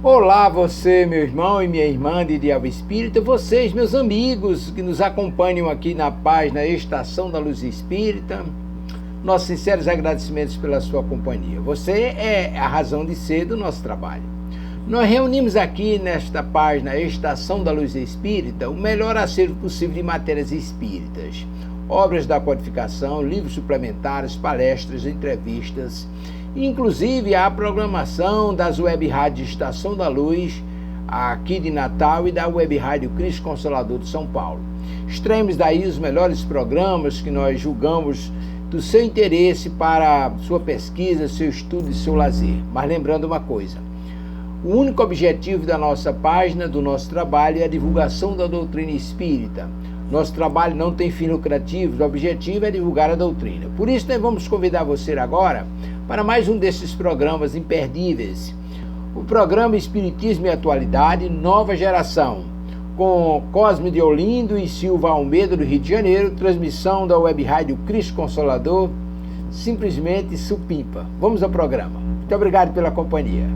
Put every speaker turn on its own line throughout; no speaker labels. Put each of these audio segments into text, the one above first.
Olá, você, meu irmão e minha irmã de Diabo Espírita, vocês, meus amigos que nos acompanham aqui na página Estação da Luz Espírita, nossos sinceros agradecimentos pela sua companhia. Você é a razão de ser do nosso trabalho. Nós reunimos aqui nesta página Estação da Luz Espírita o melhor acervo possível de matérias espíritas, obras da codificação, livros suplementares, palestras, entrevistas, inclusive a programação das web rádios Estação da Luz, aqui de Natal, e da web rádio Cristo Consolador de São Paulo. Extraímos daí os melhores programas que nós julgamos do seu interesse para sua pesquisa, seu estudo e seu lazer. Mas lembrando uma coisa, o único objetivo da nossa página, do nosso trabalho, é a divulgação da doutrina espírita. Nosso trabalho não tem fins lucrativos, o objetivo é divulgar a doutrina. Por isso, nós vamos convidar você agora para mais um desses programas imperdíveis. O programa Espiritismo e Atualidade, Nova Geração, com Cosme de Olindo e Silva Almeida, do Rio de Janeiro, transmissão da web rádio Cristo Consolador, simplesmente supimpa. Vamos ao programa. Muito obrigado pela companhia.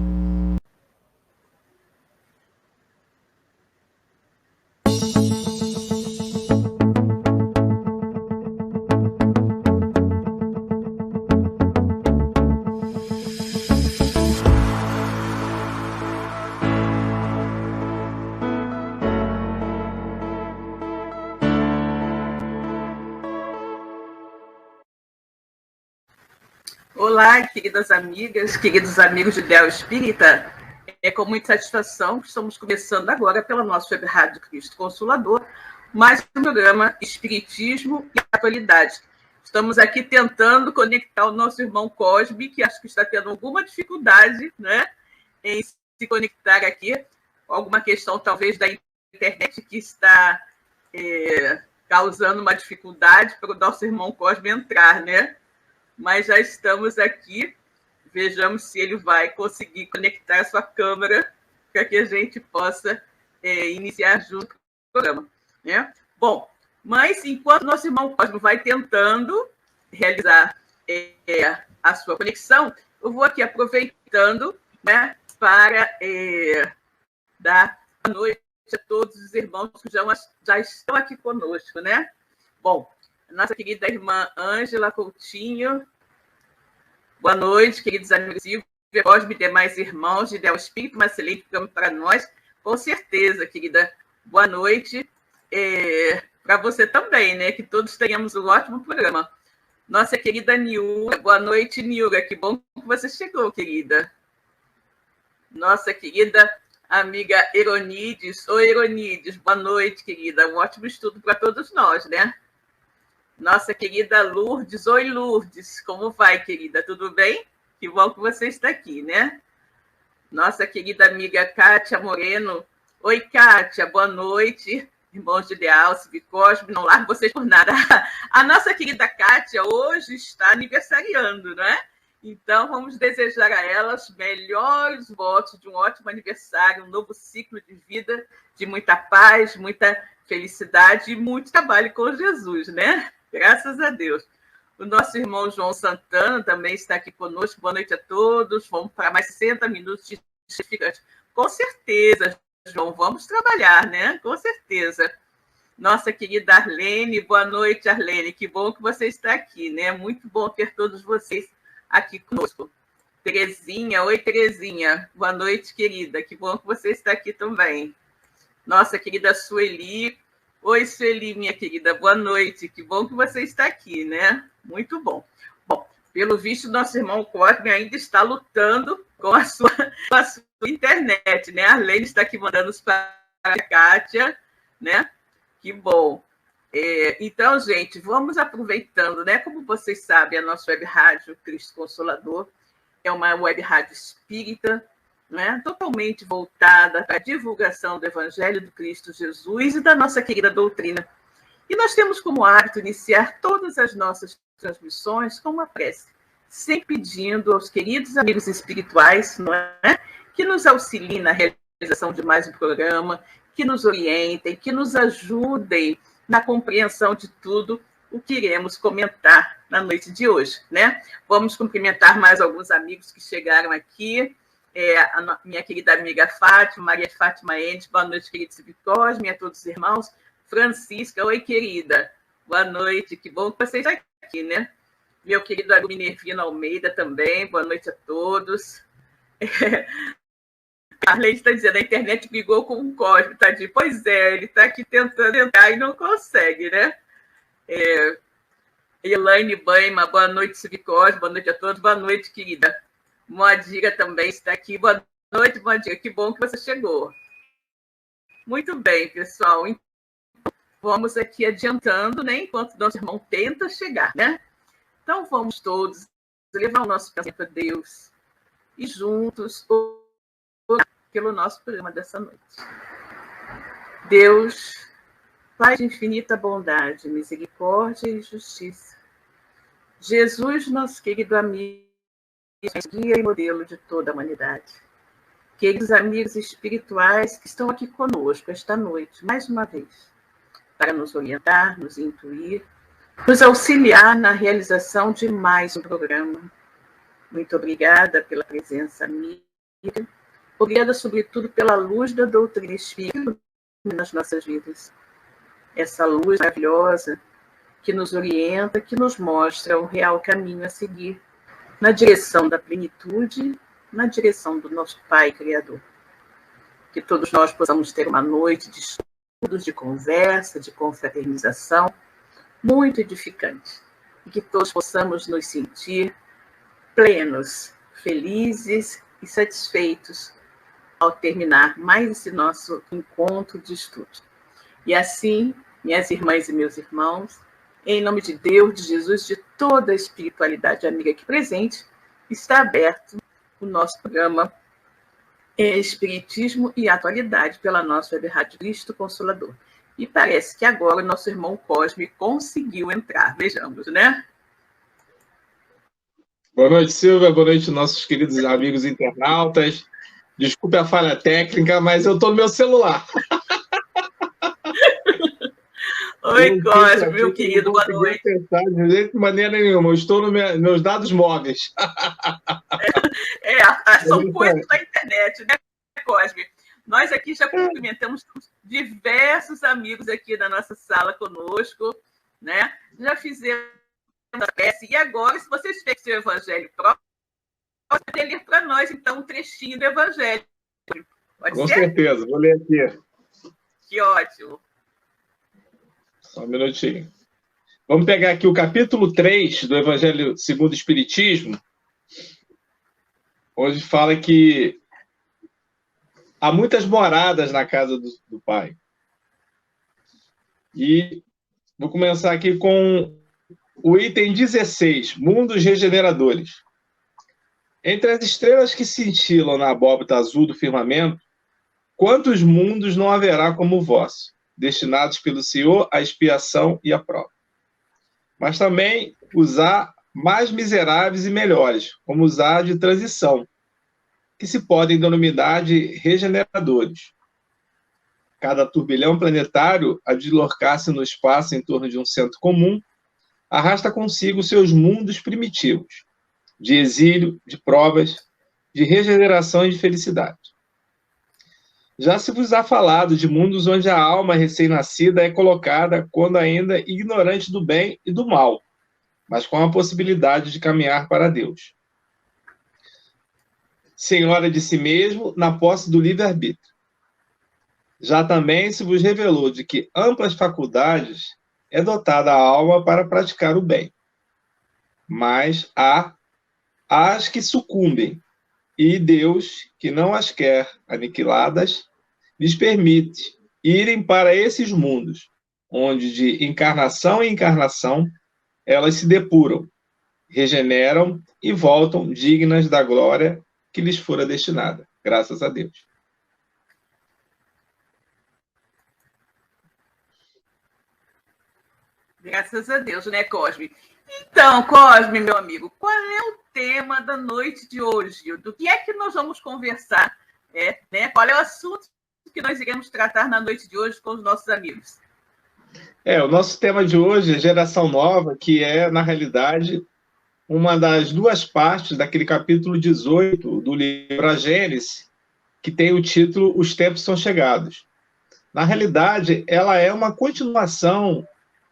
Olá, queridas amigas, queridos amigos de Diabo Espírita. É com muita satisfação que estamos começando agora pela nossa web rádio Cristo Consolador, mais um programa Espiritismo e Atualidade. Estamos aqui tentando conectar o nosso irmão Cosme, que acho que está tendo alguma dificuldade, né, em se conectar aqui, alguma questão talvez da internet que está causando uma dificuldade para o nosso irmão Cosme entrar, né? Mas já estamos aqui, vejamos se ele vai conseguir conectar a sua câmera para que a gente possa iniciar junto com o programa, né? Bom, mas enquanto nosso irmão Cosmo vai tentando realizar a sua conexão, eu vou aqui aproveitando, né, para dar boa noite a todos os irmãos que já estão aqui conosco, né? Bom, nossa querida irmã Ângela Coutinho. Boa noite, queridos amigos. Silvia, Cosme e demais irmãos de Diabo Espírito, uma excelente programa para nós. Com certeza, querida. Boa noite para você também, né? Que todos tenhamos um ótimo programa. Nossa querida Niura. Boa noite, Niura. Que bom que você chegou, querida. Nossa querida amiga Eronides. Oi, Eronides. Boa noite, querida. Um ótimo estudo para todos nós, né? Nossa querida Lourdes. Oi, Lourdes. Como vai, querida? Tudo bem? Que bom que você está aqui, né? Nossa querida amiga Kátia Moreno. Oi, Kátia. Boa noite. Irmãos de Lealce, Cosme, não largo vocês por nada. A nossa querida Kátia hoje está aniversariando, né? Então, vamos desejar a ela os melhores votos de um ótimo aniversário, um novo ciclo de vida, de muita paz, muita felicidade e muito trabalho com Jesus, né? Graças a Deus. O nosso irmão João Santana também está aqui conosco. Boa noite a todos. Vamos para mais 60 minutos de edificante. Com certeza, João, vamos trabalhar, né? Com certeza. Nossa querida Arlene, boa noite, Arlene. Que bom que você está aqui, né? Muito bom ter todos vocês aqui conosco. Terezinha, oi, Terezinha. Boa noite, querida. Que bom que você está aqui também. Nossa querida Sueli. Oi, Sueli, minha querida, boa noite. Que bom que você está aqui, né? Muito bom. Bom, pelo visto, nosso irmão Cosme ainda está lutando com a sua internet, né? A Arlene está aqui mandando os para a Kátia, né? Que bom. Então, gente, vamos aproveitando, né? Como vocês sabem, a nossa web rádio Cristo Consolador é uma web rádio espírita, né, totalmente voltada para a divulgação do Evangelho do Cristo Jesus e da nossa querida doutrina. E nós temos como hábito iniciar todas as nossas transmissões com uma prece, sempre pedindo aos queridos amigos espirituais, não é, que nos auxiliem na realização de mais um programa, que nos orientem, que nos ajudem na compreensão de tudo o que iremos comentar na noite de hoje, né? Vamos cumprimentar mais alguns amigos que chegaram aqui. minha querida amiga Fátima, Maria de Fátima Endes, boa noite, querido Silvio Cosme, a todos os irmãos. Francisca, oi, querida, boa noite, que bom que você está aqui, né? Meu querido amigo Minervino Almeida também, boa noite a todos. A Arlene está dizendo, a internet brigou com o Cosme, tadinho. Pois é, ele está aqui tentando entrar e não consegue, né? Elaine Baima, boa noite, Silvio Cosme, boa noite a todos, boa noite, querida. Moadira também está aqui, boa noite, Moadira, que bom que você chegou. Muito bem, pessoal, vamos aqui adiantando, né, enquanto nosso irmão tenta chegar, né? Então, vamos todos levar o nosso pensamento a Deus e juntos orar pelo nosso programa dessa noite. Deus, Pai de infinita bondade, misericórdia e justiça, Jesus, nosso querido amigo, guia e modelo de toda a humanidade. Queridos amigos espirituais que estão aqui conosco esta noite, mais uma vez, para nos orientar, nos intuir, nos auxiliar na realização de mais um programa. Muito obrigada pela presença amiga. Obrigada, sobretudo, pela luz da doutrina espírita nas nossas vidas. Essa luz maravilhosa que nos orienta, que nos mostra o real caminho a seguir, na direção da plenitude, na direção do nosso Pai Criador. Que todos nós possamos ter uma noite de estudos, de conversa, de confraternização, muito edificante. E que todos possamos nos sentir plenos, felizes e satisfeitos ao terminar mais esse nosso encontro de estudo. E assim, minhas irmãs e meus irmãos, em nome de Deus, de Jesus, de toda a espiritualidade amiga aqui presente, está aberto o nosso programa Espiritismo e Atualidade pela nossa Web Rádio Cristo Consolador. E parece que agora o nosso irmão Cosme conseguiu entrar. Vejamos, né?
Boa noite, Silvia. Boa noite, nossos queridos amigos internautas. Desculpe a falha técnica, mas eu estou no meu celular.
Oi, Cosme, meu querido, boa noite.
De maneira nenhuma, eu estou nos meus dados móveis.
São coisas da internet, né, Cosme? Nós aqui já cumprimentamos diversos amigos aqui da nossa sala conosco, né? Já fizemos a peça. E agora, se vocês tiverem seu evangelho próprio, pode ler para nós, então, um trechinho do evangelho. Pode
Com
ser?
certeza, vou ler aqui.
Que ótimo.
Só um minutinho. Vamos pegar aqui o capítulo 3 do Evangelho segundo o Espiritismo, onde fala que há muitas moradas na casa do Pai. E vou começar aqui com o item 16, Mundos Regeneradores. Entre as estrelas que cintilam na abóbora azul do firmamento, quantos mundos não haverá como o vosso, destinados pelo Senhor à expiação e à prova? Mas também os há mais miseráveis e melhores, como os há de transição, que se podem denominar de regeneradores. Cada turbilhão planetário, a deslocar-se no espaço em torno de um centro comum, arrasta consigo seus mundos primitivos, de exílio, de provas, de regeneração e de felicidade. Já se vos há falado de mundos onde a alma recém-nascida é colocada quando ainda ignorante do bem e do mal, mas com a possibilidade de caminhar para Deus. Senhora de si mesmo, na posse do livre-arbítrio. Já também se vos revelou de que amplas faculdades é dotada a alma para praticar o bem. Mas há as que sucumbem, e Deus, que não as quer aniquiladas, lhes permite irem para esses mundos, onde de encarnação em encarnação elas se depuram, regeneram e voltam dignas da glória que lhes fora destinada, graças a Deus.
Graças a Deus, né, Cosme? Então, Cosme, meu amigo, qual é o tema da noite de hoje? Do que é que nós vamos conversar? Né? Qual é o assunto que nós iremos tratar na noite de hoje com os nossos amigos?
O nosso tema de hoje é geração nova, que é, na realidade, uma das duas partes daquele capítulo 18 do livro A Gênese, que tem o título Os Tempos São Chegados. Na realidade, ela é uma continuação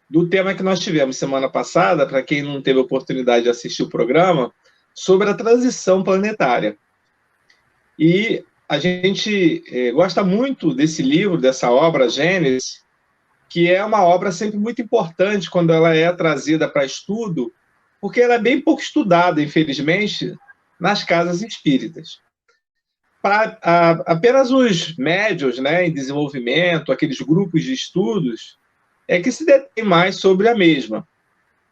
do tema que nós tivemos semana passada, para quem não teve oportunidade de assistir o programa, sobre a transição planetária. E a gente gosta muito desse livro, dessa obra, Gênesis, que é uma obra sempre muito importante quando ela é trazida para estudo, porque ela é bem pouco estudada, infelizmente, nas casas espíritas. Apenas os médiuns, né, em desenvolvimento, aqueles grupos de estudos, é que se detém mais sobre a mesma.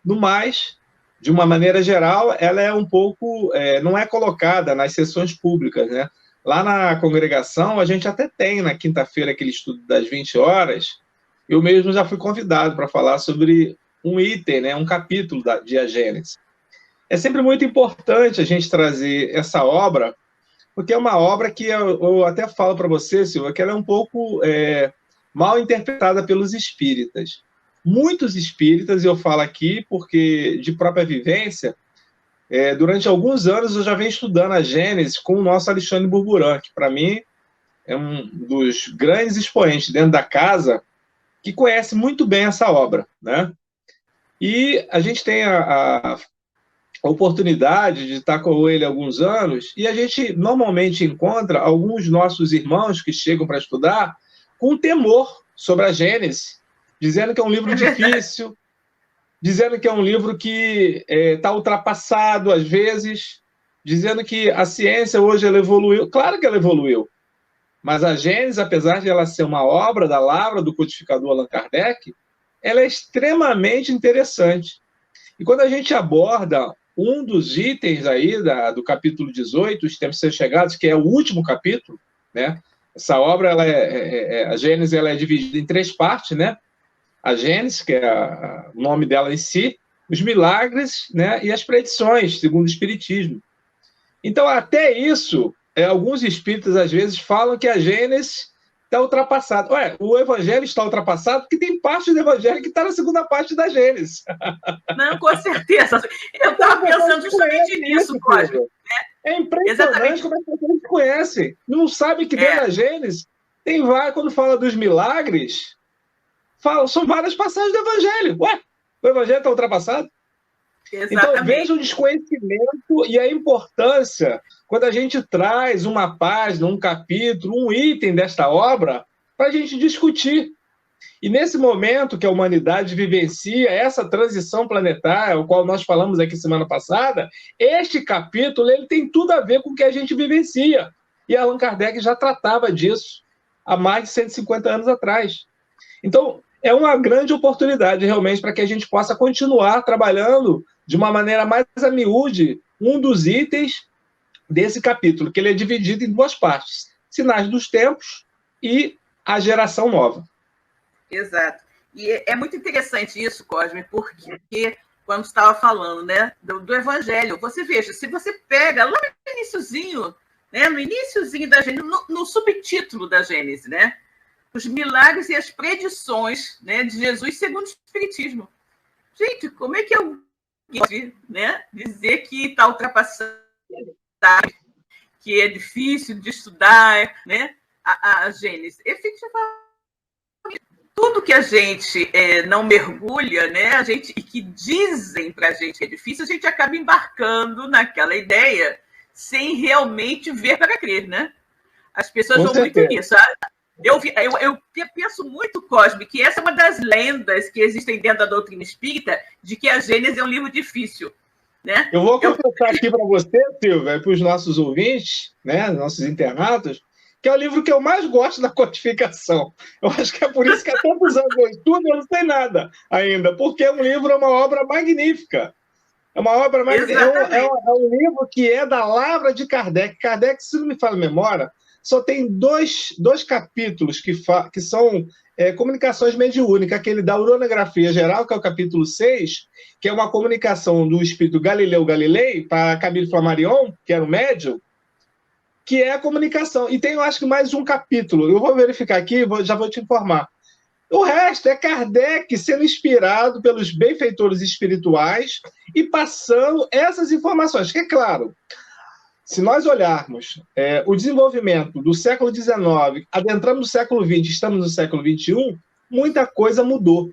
No mais, de uma maneira geral, ela é um pouco, não é colocada nas sessões públicas, né? Lá na congregação, a gente até tem, na quinta-feira, aquele estudo das 20 horas, eu mesmo já fui convidado para falar sobre um item, né, um capítulo de A Gênese. É sempre muito importante a gente trazer essa obra, porque é uma obra que eu até falo para você, Silvia, que ela é um pouco mal interpretada pelos espíritas. Muitos espíritas, e eu falo aqui porque de própria vivência, durante alguns anos eu já venho estudando a Gênese com o nosso Alexandre Burburan, que para mim é um dos grandes expoentes dentro da casa, que conhece muito bem essa obra, né? E a gente tem a oportunidade de estar com ele há alguns anos, e a gente normalmente encontra alguns nossos irmãos que chegam para estudar com temor sobre a Gênese, dizendo que é um livro difícil, dizendo que é um livro que está ultrapassado às vezes, dizendo que a ciência hoje ela evoluiu. Claro que ela evoluiu, mas a Gênese, apesar de ela ser uma obra da lavra do codificador Allan Kardec, ela é extremamente interessante. E quando a gente aborda um dos itens aí do capítulo 18, Os Tempos São Chegados, que é o último capítulo, né? Essa obra, a Gênese, ela é dividida em 3 partes, né? A Gênese, que é o nome dela em si, os milagres, né? E as predições, segundo o Espiritismo. Então, até isso, alguns espíritas, às vezes, falam que a Gênese está ultrapassada. Ué, o Evangelho está ultrapassado porque tem parte do Evangelho que está na segunda parte da Gênese.
Não, com certeza. Eu estava pensando justamente nisso, Cosme.
É impressionante. Exatamente. Como as pessoas conhecem. Não sabe que dentro da Gênese tem vários, quando fala dos milagres, são várias passagens do Evangelho. Ué, o Evangelho está ultrapassado? Exatamente. Então, veja o desconhecimento e a importância quando a gente traz uma página, um capítulo, um item desta obra para a gente discutir. E nesse momento que a humanidade vivencia essa transição planetária, o qual nós falamos aqui semana passada, este capítulo ele tem tudo a ver com o que a gente vivencia. E Allan Kardec já tratava disso há mais de 150 anos atrás. Então, é uma grande oportunidade, realmente, para que a gente possa continuar trabalhando de uma maneira mais a miúde um dos itens desse capítulo, que ele é dividido em 2 partes. Sinais dos tempos e a geração nova.
Exato. E é muito interessante isso, Cosme, porque quando você estava falando, né, do Evangelho, você veja, se você pega lá no iniciozinho, né, da Gênese, no subtítulo da Gênese, né, os milagres e as predições, né, de Jesus segundo o Espiritismo. Gente, como é que eu pode, né, dizer que está ultrapassando, que é difícil de estudar, né, a Gênese? Efetivamente, tudo que a gente não mergulha, né, e que dizem para a gente que é difícil, a gente acaba embarcando naquela ideia sem realmente ver para crer, né? As pessoas vão muito nisso. Eu penso muito, Cosme, que essa é uma das lendas que existem dentro da doutrina espírita de que a Gênese é um livro difícil. Né?
Eu vou confessar aqui para você, Silvia, e para os nossos ouvintes, né, nossos internautas, que é o livro que eu mais gosto da codificação. Eu acho que é por isso que há tantos anos eu estudo e eu não sei nada ainda, porque é uma obra magnífica. É uma obra magnífica. É um livro que é da lavra de Kardec. Kardec, se não me falha a memória, só tem dois capítulos que são comunicações mediúnicas, aquele da uranografia geral, que é o capítulo 6, que é uma comunicação do espírito Galileu Galilei para Camille Flammarion, que era o médium, que é a comunicação. E tem, eu acho que mais um capítulo. Eu vou verificar aqui, já vou te informar. O resto é Kardec sendo inspirado pelos benfeitores espirituais e passando essas informações. Que é claro, se nós olharmos o desenvolvimento do século XIX, adentramos no século XX, estamos no século XXI, muita coisa mudou.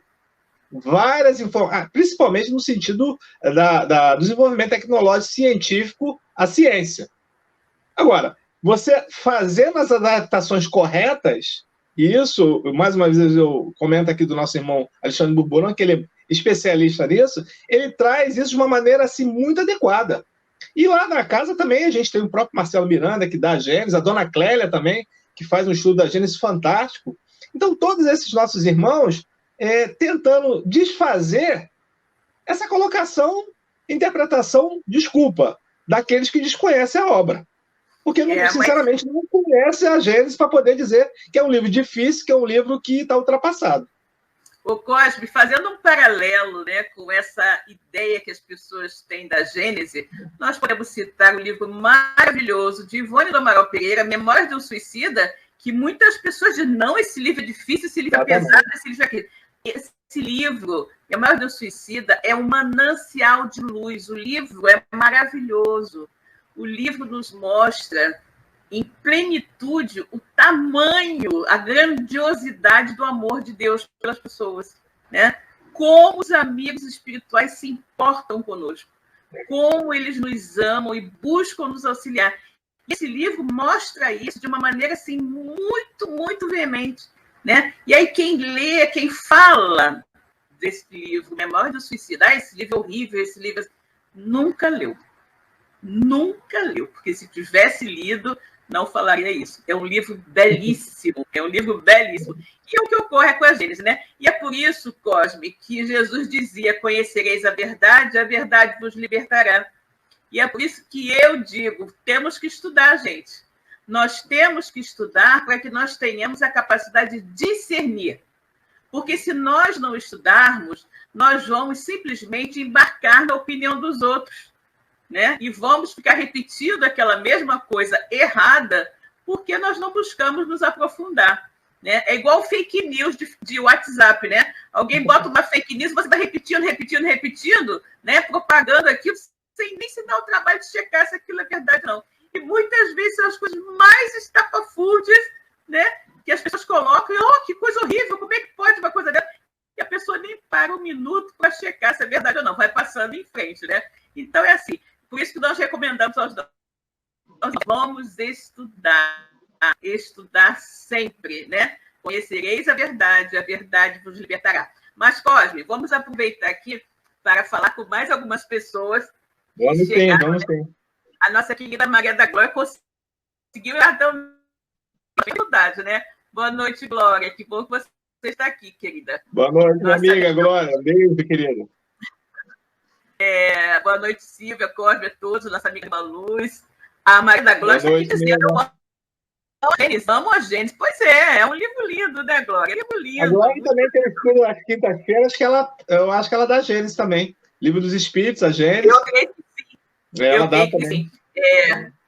Várias informações, principalmente no sentido do desenvolvimento tecnológico científico, a ciência. Agora, você fazendo as adaptações corretas, e isso, mais uma vez, eu comento aqui do nosso irmão Alexandre Burburão, que ele é especialista nisso, ele traz isso de uma maneira assim, muito adequada. E lá na casa também a gente tem o próprio Marcelo Miranda, que dá a Gênesis, a dona Clélia também, que faz um estudo da Gênesis fantástico. Então, todos esses nossos irmãos tentando desfazer essa colocação, interpretação, desculpa, daqueles que desconhecem a obra. Porque, sinceramente, não conhece a Gênesis para poder dizer que é um livro difícil, que é um livro que está ultrapassado.
Ô Cosme, fazendo um paralelo, né, com essa ideia que as pessoas têm da Gênese, nós podemos citar o livro maravilhoso de Ivone do Amaral Pereira, Memórias de um Suicida, que muitas pessoas dizem, não, esse livro é difícil, esse livro é pesado, esse livro é aquilo. Esse livro, Memórias de um Suicida, é um manancial de luz. O livro é maravilhoso. O livro nos mostra em plenitude o tamanho, a grandiosidade do amor de Deus pelas pessoas, né? Como os amigos espirituais se importam conosco, como eles nos amam e buscam nos auxiliar. E esse livro mostra isso de uma maneira assim, muito, muito veemente, né? E aí quem lê, quem fala desse livro, Memória do Suicida, esse livro é horrível, esse livro nunca leu. Nunca leu, porque se tivesse lido, não falaria isso. É um livro belíssimo, é um livro belíssimo. E é o que ocorre com a Gênesis, né? E é por isso, Cosme, que Jesus dizia, conhecereis a verdade vos libertará. E é por isso que eu digo, temos que estudar, gente. Nós temos que estudar para que nós tenhamos a capacidade de discernir. Porque se nós não estudarmos, nós vamos simplesmente embarcar na opinião dos outros, né? E vamos ficar repetindo aquela mesma coisa errada porque nós não buscamos nos aprofundar, né? É igual fake news de WhatsApp, né? Alguém bota uma fake news, você vai repetindo, né? Propagando aquilo, sem nem se dar o trabalho de checar se aquilo é verdade, não. E muitas vezes são as coisas mais estapafúrdias, né? Que as pessoas colocam, que coisa horrível, como é que pode uma coisa dessa? E a pessoa nem para um minuto para checar se é verdade ou não, vai passando em frente, né? Então é assim. Por isso que nós recomendamos aos nós vamos estudar sempre, né? Conhecereis a verdade vos libertará. Mas, Cosme, vamos aproveitar aqui para falar com mais algumas pessoas.
Vamos sim.
A nossa querida Maria da Glória conseguiu dar dificuldade, né? Boa noite, Glória. Que bom que você está aqui, querida.
Boa noite, amiga Glória. Beijo, querida.
Boa noite, Silvia, Cosme, a todos, nossa amiga Luz. A Maria da Glória está aqui dizendo: amo a Gênesis. Pois é um livro lindo, né, Glória? É um livro lindo.
A Glória também tem estudo às quintas-feiras, eu acho que ela dá Gênesis também. Livro dos Espíritos, a Gênesis.
Eu creio que sim.
Ela dá também.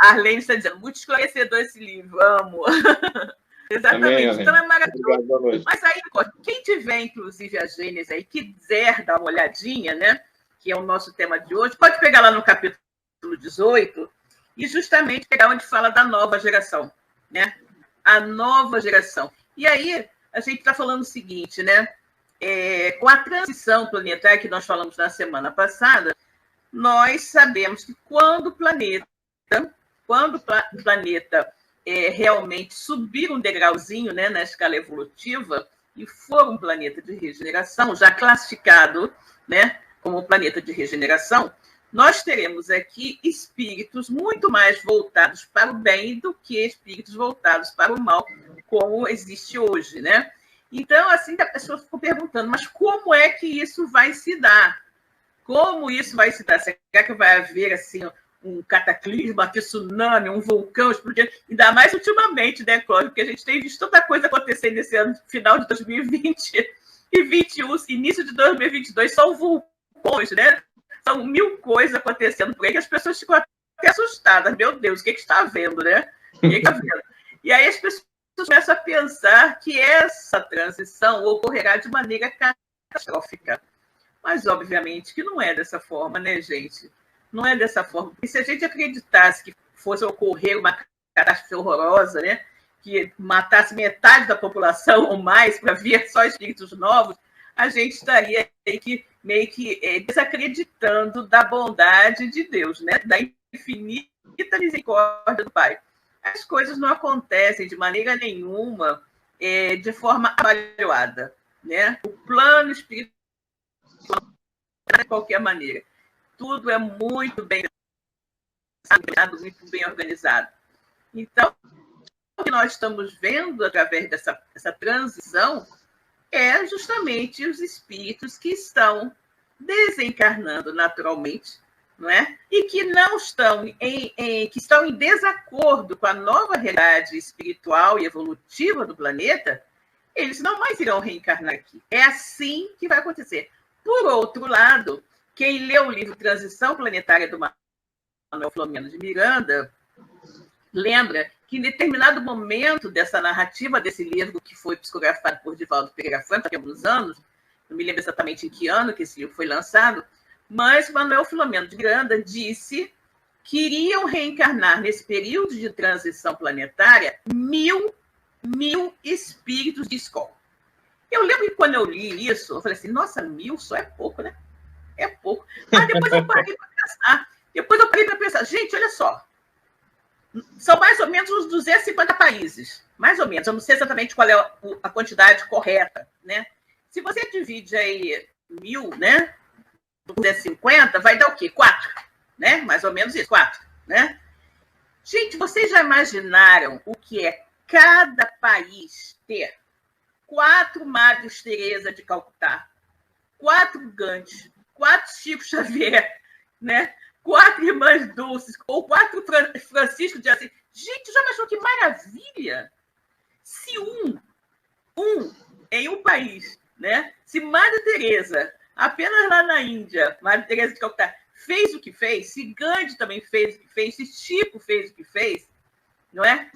A Arlene está dizendo: muito esclarecedor esse livro, amo. Exatamente,
Amém,
então é maravilhoso.
Obrigado,
mas aí, quem tiver, inclusive, a Gênesis aí, quiser dar uma olhadinha, né? Que é o nosso tema de hoje, pode pegar lá no capítulo 18 e justamente pegar onde fala da nova geração, né? A nova geração. E aí, a gente está falando o seguinte, né? Com a transição planetária que nós falamos na semana passada, nós sabemos que quando o planeta realmente subir um degrauzinho, né, na escala evolutiva e for um planeta de regeneração, já classificado, né, como planeta de regeneração, nós teremos aqui espíritos muito mais voltados para o bem do que espíritos voltados para o mal, como existe hoje, né? Então, assim, a pessoa ficou perguntando, mas como é que isso vai se dar? Como isso vai se dar? Será que vai haver, assim, um cataclisma, um tsunami, um vulcão explodindo? Ainda mais ultimamente, né, Cláudio? Porque a gente tem visto tanta coisa acontecendo nesse ano, final de 2020 e 2021, início de 2022, são vulcões, né? São 1000 coisas acontecendo por aí que as pessoas ficam até assustadas. Meu Deus, o que está havendo, né? E aí as pessoas começo a pensar que essa transição ocorrerá de maneira catastrófica. Mas, obviamente, que não é dessa forma, né, gente? Não é dessa forma. E se a gente acreditasse que fosse ocorrer uma catástrofe horrorosa, né, que matasse metade da população ou mais para vir só espíritos novos, a gente estaria meio que desacreditando da bondade de Deus, né, da infinita misericórdia do Pai. As coisas não acontecem de maneira nenhuma de forma avaliada, né? O plano espiritual de qualquer maneira. Tudo é muito bem organizado, muito bem organizado. Então, o que nós estamos vendo através dessa transição é justamente os espíritos que estão desencarnando naturalmente, não é? E que não estão que estão em desacordo com a nova realidade espiritual e evolutiva do planeta, eles não mais irão reencarnar aqui. É assim que vai acontecer. Por outro lado, quem leu o livro Transição Planetária do Manuel Filomeno de Miranda lembra que em determinado momento dessa narrativa desse livro, que foi psicografado por Divaldo Pereira Franco há alguns anos, não me lembro exatamente em que ano que esse livro foi lançado, mas Manuel Filomeno de Miranda disse que iriam reencarnar nesse período de transição planetária 1000 espíritos de escola. Eu lembro que quando eu li isso, eu falei assim, nossa, 1000 só é pouco, né? É pouco. Mas depois eu parei para pensar. Gente, olha só. São mais ou menos uns 250 países. Mais ou menos. Eu não sei exatamente qual é a quantidade correta, né? Se você divide aí 1000, né? 250, vai dar o quê? 4, né? Mais ou menos isso, 4, né? Gente, vocês já imaginaram o que é cada país ter 4 Madres Teresa de Calcutá, 4 Gandhi, 4 Chico Xavier, né? 4 Irmãs Dulces, ou 4 Francisco de Assis. Gente, já imaginou que maravilha? Se em um país, né? Se Madre Teresa, apenas lá na Índia, Madre Teresa de Calcutá, fez o que fez, se Gandhi também fez o que fez, se Chico fez o que fez, não é?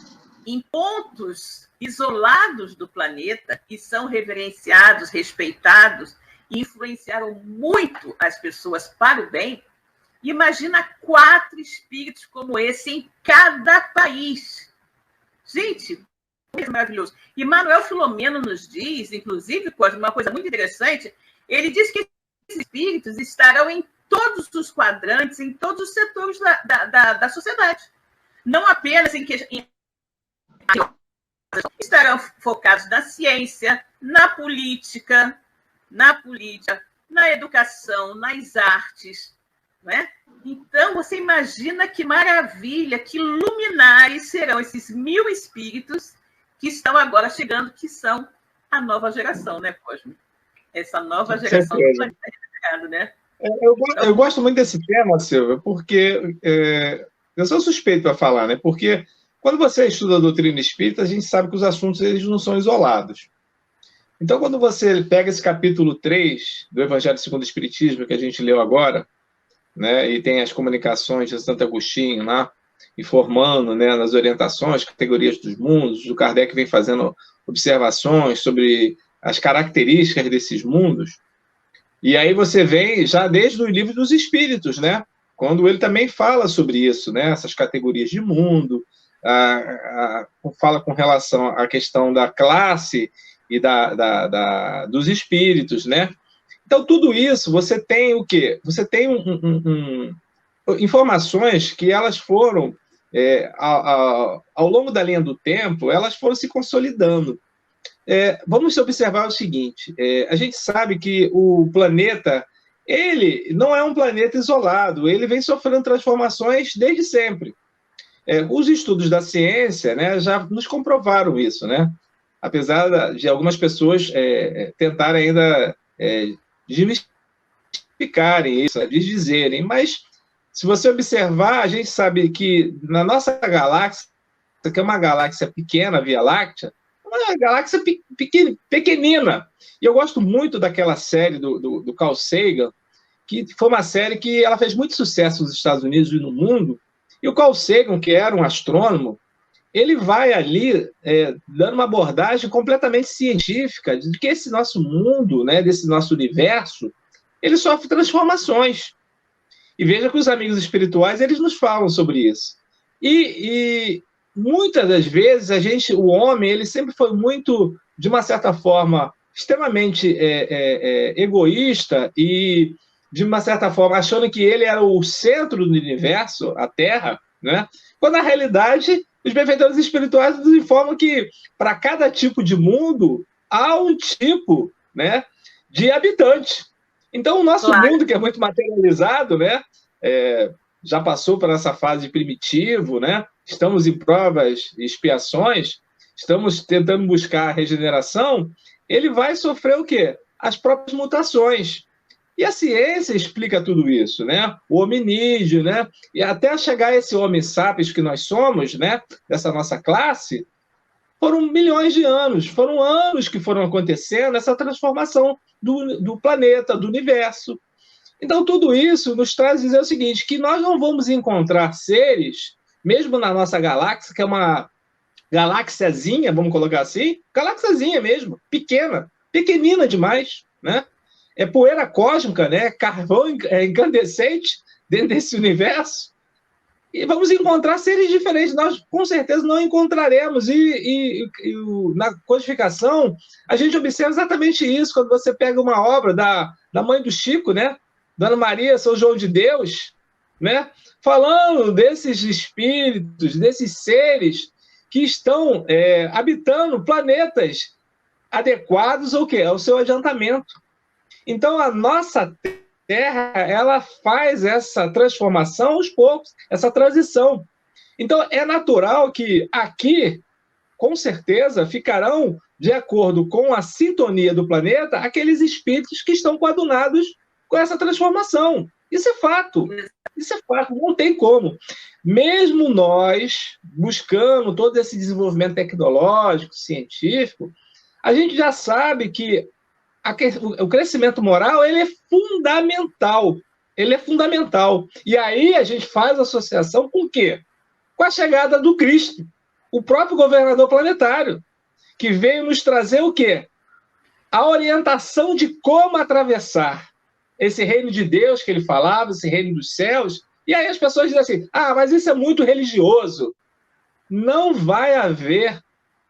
Em pontos isolados do planeta, e são reverenciados, respeitados, e influenciaram muito as pessoas para o bem, imagina 4 espíritos como esse em cada país. Gente, é maravilhoso. E Manuel Filomeno nos diz, inclusive, uma coisa muito interessante, ele diz que esses espíritos estarão em todos os quadrantes, em todos os setores da sociedade. Não apenas estarão focados na ciência, na política, na educação, nas artes, não é? Então, você imagina que maravilha, que luminares serão esses 1000 espíritos que estão agora chegando, que são a nova geração, né, Cosme? Essa nova geração do planeta regenerado, né?
Eu gosto muito desse tema, Silvia, porque eu sou suspeito para falar, né? Porque quando você estuda a doutrina espírita, a gente sabe que os assuntos eles não são isolados. Então, quando você pega esse capítulo 3 do Evangelho segundo o Espiritismo, que a gente leu agora, né, e tem as comunicações de Santo Agostinho lá, informando, né, nas orientações, categorias dos mundos, o Kardec vem fazendo observações sobre as características desses mundos, e aí você vem já desde o Livro dos Espíritos, né, quando ele também fala sobre isso, né, essas categorias de mundo, fala com relação à questão da classe e dos espíritos, né? Então, tudo isso, você tem o quê? Você tem informações que elas foram, ao longo da linha do tempo, elas foram se consolidando. Vamos observar o seguinte, a gente sabe que o planeta, ele não é um planeta isolado, ele vem sofrendo transformações desde sempre. Os estudos da ciência, né, já nos comprovaram isso, né? Apesar de algumas pessoas tentarem ainda desmistificarem isso, desdizerem, mas se você observar, a gente sabe que na nossa galáxia, que é uma galáxia pequena, a Via Láctea, é uma galáxia pequenina. E eu gosto muito daquela série do Carl Sagan, que foi uma série que ela fez muito sucesso nos Estados Unidos e no mundo. E o Carl Sagan, que era um astrônomo, ele vai ali dando uma abordagem completamente científica de que esse nosso mundo, né, desse nosso universo, ele sofre transformações. E veja que os amigos espirituais, eles nos falam sobre isso. E muitas das vezes, o homem, ele sempre foi muito, de uma certa forma, extremamente egoísta e, de uma certa forma, achando que ele era o centro do universo, a Terra, né? Quando, na realidade, os benfeitores espirituais nos informam que, para cada tipo de mundo, há um tipo, né, de habitante. Então, o nosso mundo, que é muito materializado, né, já passou por essa fase primitivo, né? Estamos em provas e expiações, estamos tentando buscar a regeneração, ele vai sofrer o quê? As próprias mutações. E a ciência explica tudo isso, né? O hominídeo, né? E até chegar a esse homem sapiens que nós somos, né? Dessa nossa classe, foram milhões de anos, foram anos que foram acontecendo essa transformação do planeta, do universo. Então, tudo isso nos traz a dizer o seguinte, que nós não vamos encontrar seres, mesmo na nossa galáxia, que é uma galáxiazinha, vamos colocar assim, galáxiazinha mesmo, pequena, pequenina demais, né? É poeira cósmica, né? Carvão incandescente dentro desse universo. E vamos encontrar seres diferentes. Nós, com certeza, não encontraremos. Na codificação, a gente observa exatamente isso. Quando você pega uma obra da mãe do Chico, né? Dona Maria, São João de Deus, né? Falando desses espíritos, desses seres que estão habitando planetas adequados ao quê? Ao seu adiantamento. Então, a nossa Terra, ela faz essa transformação aos poucos, essa transição. Então, é natural que aqui, com certeza, ficarão, de acordo com a sintonia do planeta, aqueles espíritos que estão coadunados com essa transformação. Isso é fato. Isso é fato, não tem como. Mesmo nós, buscando todo esse desenvolvimento tecnológico, científico, a gente já sabe que o crescimento moral, ele é fundamental. Ele é fundamental. E aí a gente faz associação com o quê? Com a chegada do Cristo, o próprio governador planetário, que veio nos trazer o quê? A orientação de como atravessar esse reino de Deus que ele falava, esse reino dos céus. E aí as pessoas dizem assim, mas isso é muito religioso. Não vai haver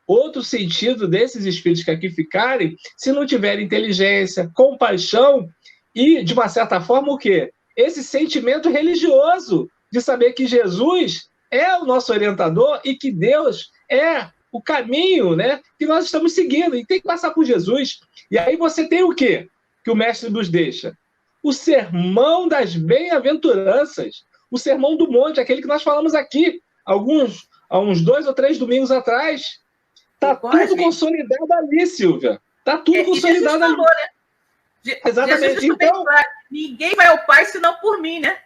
outro sentido desses espíritos que aqui ficarem, se não tiver inteligência, compaixão e, de uma certa forma, o quê? Esse sentimento religioso de saber que Jesus é o nosso orientador e que Deus é o caminho, né, que nós estamos seguindo e tem que passar por Jesus. E aí você tem o quê? Que o Mestre nos deixa? O sermão das bem-aventuranças, o sermão do monte, aquele que nós falamos aqui há uns 2 ou 3 domingos atrás. Está tudo consolidado ali, Silvia. Está tudo consolidado ali.
Né? Exatamente. Então, ninguém vai ao Pai senão por mim, né?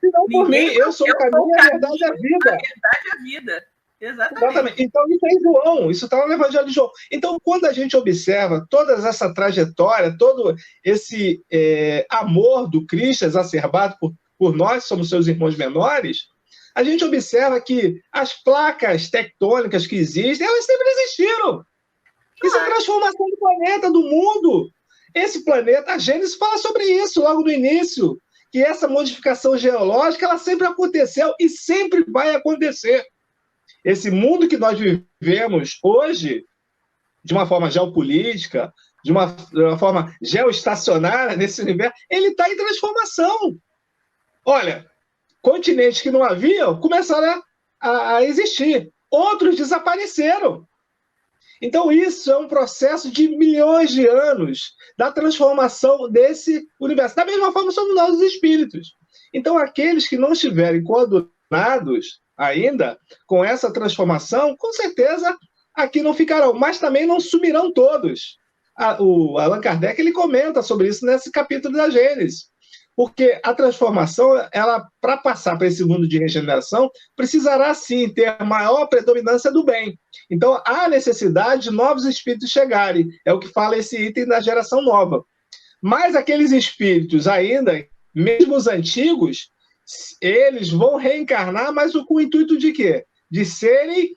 Senão por mim. Eu sou o caminho, a verdade e a vida.
A verdade e a vida. Exatamente.
Então, isso é em João. Isso está no Evangelho de João. Então, quando a gente observa toda essa trajetória, todo esse amor do Cristo exacerbado por nós, somos seus irmãos menores, a gente observa que as placas tectônicas que existem, elas sempre existiram. Isso é a transformação do planeta, do mundo. Esse planeta, a Gênesis fala sobre isso logo no início, que essa modificação geológica, ela sempre aconteceu e sempre vai acontecer. Esse mundo que nós vivemos hoje, de uma forma geopolítica, de uma forma geoestacionária nesse universo, ele está em transformação. Olha, continentes que não haviam começaram a existir. Outros desapareceram. Então, isso é um processo de milhões de anos da transformação desse universo. Da mesma forma, somos nós os espíritos. Então, aqueles que não estiverem coadunados ainda com essa transformação, com certeza aqui não ficarão, mas também não sumirão todos. O Allan Kardec ele comenta sobre isso nesse capítulo da Gênesis. Porque a transformação, ela, para passar para esse mundo de regeneração, precisará sim ter maior predominância do bem. Então, há necessidade de novos espíritos chegarem. É o que fala esse item da geração nova. Mas aqueles espíritos ainda, mesmo os antigos, eles vão reencarnar, mas com o intuito de quê? De serem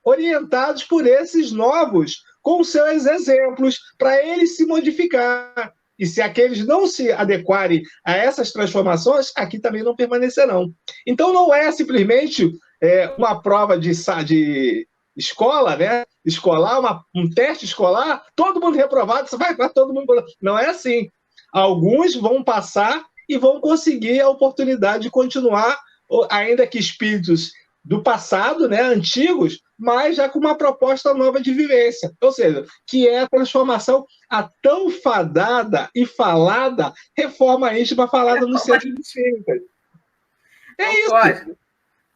orientados por esses novos, com seus exemplos, para eles se modificar. E se aqueles não se adequarem a essas transformações, aqui também não permanecerão. Então, não é simplesmente uma prova de escola, né? Escolar, um teste escolar, todo mundo reprovado, você vai para todo mundo. Não é assim. Alguns vão passar e vão conseguir a oportunidade de continuar, ainda que espíritos do passado, né, antigos, mas já com uma proposta nova de vivência. Ou seja, que é a transformação, a tão fadada e reforma íntima falada no centro espírita.
Isso. Cosme,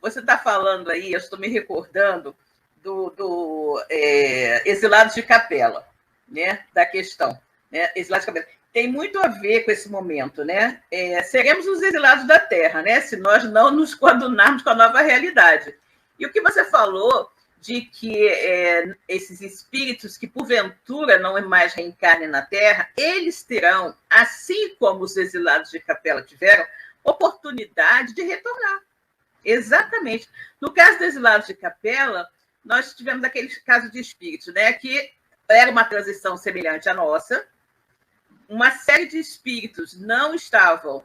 você está falando aí, eu estou me recordando do Exilados de Capela, né, da questão. Né, Exilados de Capela. Tem muito a ver com esse momento, né? Seremos os exilados da Terra, né? Se nós não nos coadunarmos com a nova realidade. E o que você falou de que esses espíritos que, porventura, não mais reencarnem na Terra, eles terão, assim como os exilados de Capela tiveram, oportunidade de retornar. Exatamente. No caso dos exilados de Capela, nós tivemos aquele caso de espíritos, né? Que era uma transição semelhante à nossa. Uma série de espíritos não estavam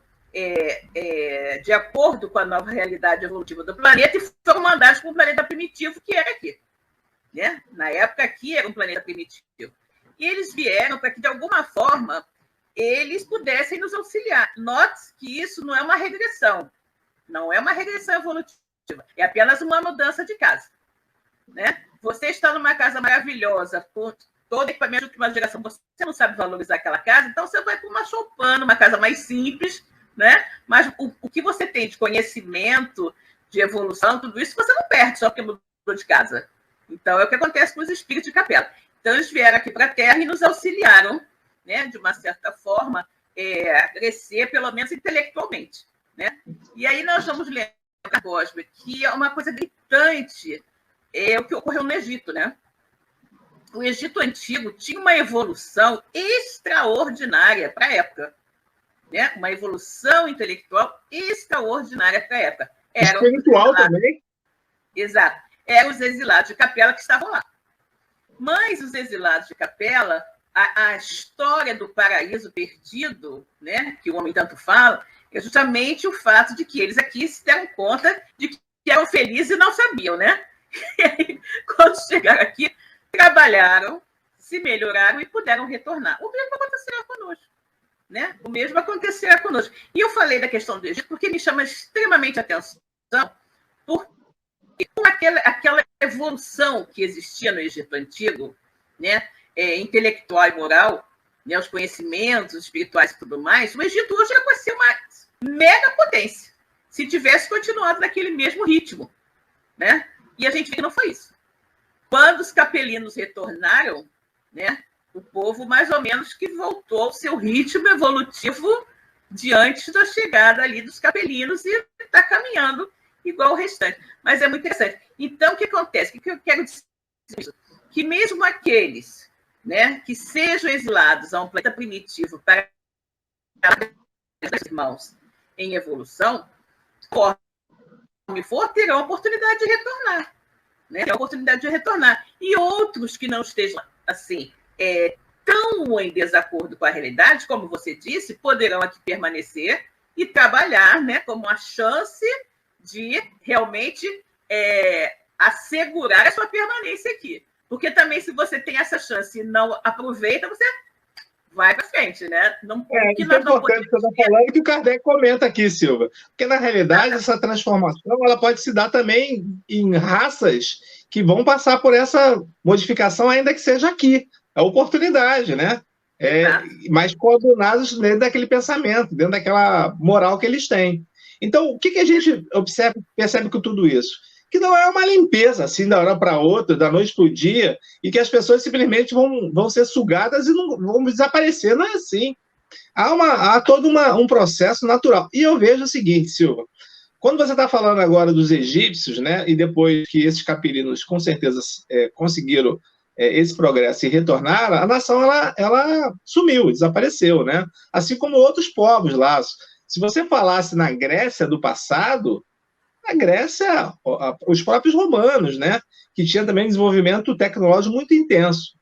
de acordo com a nova realidade evolutiva do planeta e foram mandados para um planeta primitivo, que era aqui. Né? Na época, aqui era um planeta primitivo. E eles vieram para que, de alguma forma, eles pudessem nos auxiliar. Note que isso não é uma regressão. Não é uma regressão evolutiva. É apenas uma mudança de casa. Né? Você está numa casa maravilhosa, com todo equipamento de última geração, você não sabe valorizar aquela casa, então você vai para uma choupana, uma casa mais simples, né? Mas o que você tem de conhecimento, de evolução, tudo isso, você não perde só porque mudou de casa. Então, é o que acontece com os espíritos de Capela. Então, eles vieram aqui para a Terra e nos auxiliaram, né, de uma certa forma, a crescer, pelo menos intelectualmente. Né? E aí nós vamos lembrar, Cosme, que é uma coisa gritante, o que ocorreu no Egito, né? O Egito Antigo tinha uma evolução extraordinária para a época. Né? Uma evolução intelectual extraordinária para a época.
Espiritual também.
Exato. Eram os exilados de Capela que estavam lá. Mas os exilados de Capela, a história do paraíso perdido, né, que o homem tanto fala, é justamente o fato de que eles aqui se deram conta de que eram felizes e não sabiam, né? E aí, quando chegaram aqui, trabalharam, se melhoraram e puderam retornar. O mesmo acontecerá conosco. Né? O mesmo acontecerá conosco. E eu falei da questão do Egito porque me chama extremamente a atenção por aquela evolução que existia no Egito Antigo, né? Intelectual e moral, né? Os conhecimentos espirituais e tudo mais. O Egito hoje era para ser uma mega potência, se tivesse continuado naquele mesmo ritmo. Né? E a gente vê que não foi isso. Quando os capelinos retornaram, né, o povo mais ou menos que voltou ao seu ritmo evolutivo diante da chegada ali dos capelinos e está caminhando igual o restante. Mas é muito interessante. Então, o que acontece? O que eu quero dizer? Que mesmo aqueles, né, que sejam exilados a um planeta primitivo para irmãos em evolução, conforme for, terão a oportunidade de retornar. Né? Terão a oportunidade de retornar. E outros que não estejam assim, tão em desacordo com a realidade, como você disse, poderão aqui permanecer e trabalhar, né, como uma chance de realmente assegurar a sua permanência aqui. Porque também, se você tem essa chance e não aproveita, você vai para frente, né?
Isso é importante que você está falando, que o Kardec comenta aqui, Silva. Porque, na realidade, essa transformação ela pode se dar também em raças que vão passar por essa modificação, ainda que seja aqui. É oportunidade, né? Mas coordenados dentro daquele pensamento, dentro daquela moral que eles têm. Então, o que a gente percebe com tudo isso? Que não é uma limpeza, assim, da hora para outra, da noite para o dia, e que as pessoas simplesmente vão ser sugadas e não vão desaparecer. Não é assim. Há todo um processo natural. E eu vejo o seguinte, Silva, quando você está falando agora dos egípcios, né, e depois que esses capelinos, com certeza, conseguiram esse progresso e retornaram, a nação ela sumiu, desapareceu, né? Assim como outros povos lá. Se você falasse na Grécia do passado, A Grécia, os próprios romanos, né? Que tinha também desenvolvimento tecnológico muito intenso.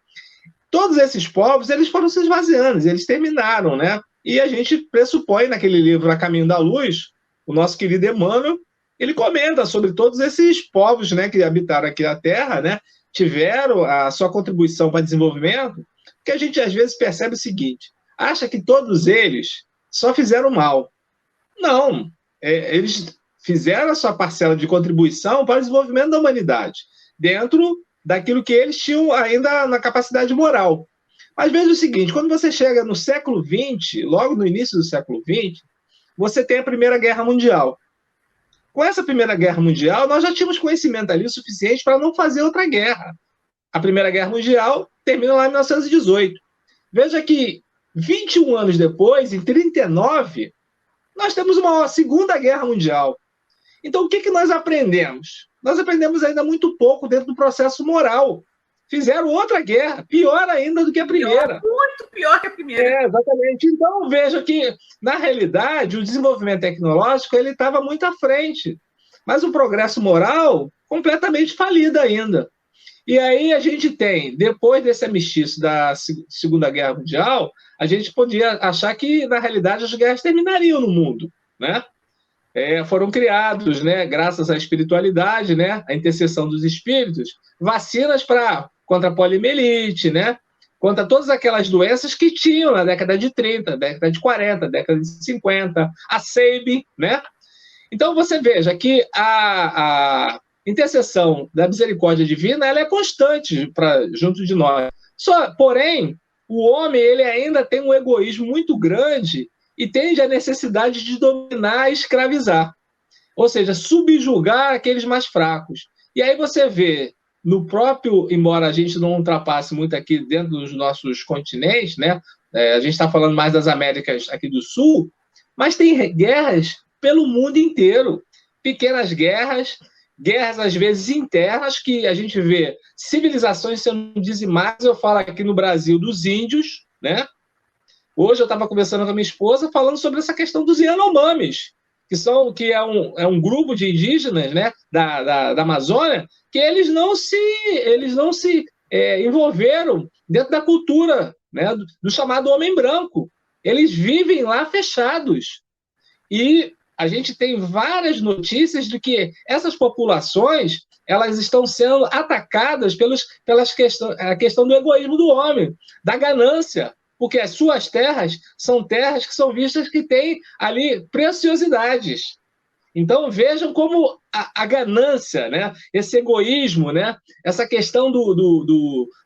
Todos esses povos, eles foram se esvaziando, eles terminaram, né? E a gente pressupõe naquele livro A Caminho da Luz, o nosso querido Emmanuel, ele comenta sobre todos esses povos, né, que habitaram aqui a Terra, né? Tiveram a sua contribuição para o desenvolvimento, que a gente às vezes percebe o seguinte, acha que todos eles só fizeram mal. Não, eles fizeram a sua parcela de contribuição para o desenvolvimento da humanidade, dentro daquilo que eles tinham ainda na capacidade moral. Mas veja o seguinte, quando você chega no século XX, logo no início do século XX, você tem a Primeira Guerra Mundial. Com essa Primeira Guerra Mundial, nós já tínhamos conhecimento ali o suficiente para não fazer outra guerra. A Primeira Guerra Mundial termina lá em 1918. Veja que 21 anos depois, em 1939, nós temos uma Segunda Guerra Mundial. Então, o que nós aprendemos? Nós aprendemos ainda muito pouco dentro do processo moral. Fizeram outra guerra, pior ainda do que a primeira.
Muito pior que a primeira.
Exatamente. Então, veja que, na realidade, o desenvolvimento tecnológico ele estava muito à frente. Mas o progresso moral, completamente falido ainda. E aí a gente tem, depois desse armistício da Segunda Guerra Mundial, a gente podia achar que, na realidade, as guerras terminariam no mundo, né? Foram criados, né, graças à espiritualidade, né, à intercessão dos espíritos, vacinas contra a poliomielite, né, contra todas aquelas doenças que tinham na década de 30, década de 40, década de 50, a SEIB, né? Então, você veja que a intercessão da misericórdia divina ela é constante junto de nós. Porém, o homem ele ainda tem um egoísmo muito grande e tende a necessidade de dominar e escravizar. Ou seja, subjugar aqueles mais fracos. E aí você vê, no próprio, embora a gente não ultrapasse muito aqui dentro dos nossos continentes, né? A gente está falando mais das Américas aqui do Sul, mas tem guerras pelo mundo inteiro. Pequenas guerras às vezes internas, que a gente vê civilizações sendo dizimadas. Eu falo aqui no Brasil dos índios, né? Hoje eu estava conversando com a minha esposa falando sobre essa questão dos Yanomamis, que é um grupo de indígenas, né, da Amazônia, que eles não se envolveram dentro da cultura, né, do chamado homem branco. Eles vivem lá fechados. E a gente tem várias notícias de que essas populações elas estão sendo atacadas pelas a questão do egoísmo do homem, da ganância, porque as suas terras são terras que são vistas que têm ali preciosidades. Então, vejam como a ganância, né? Esse egoísmo, né? Essa questão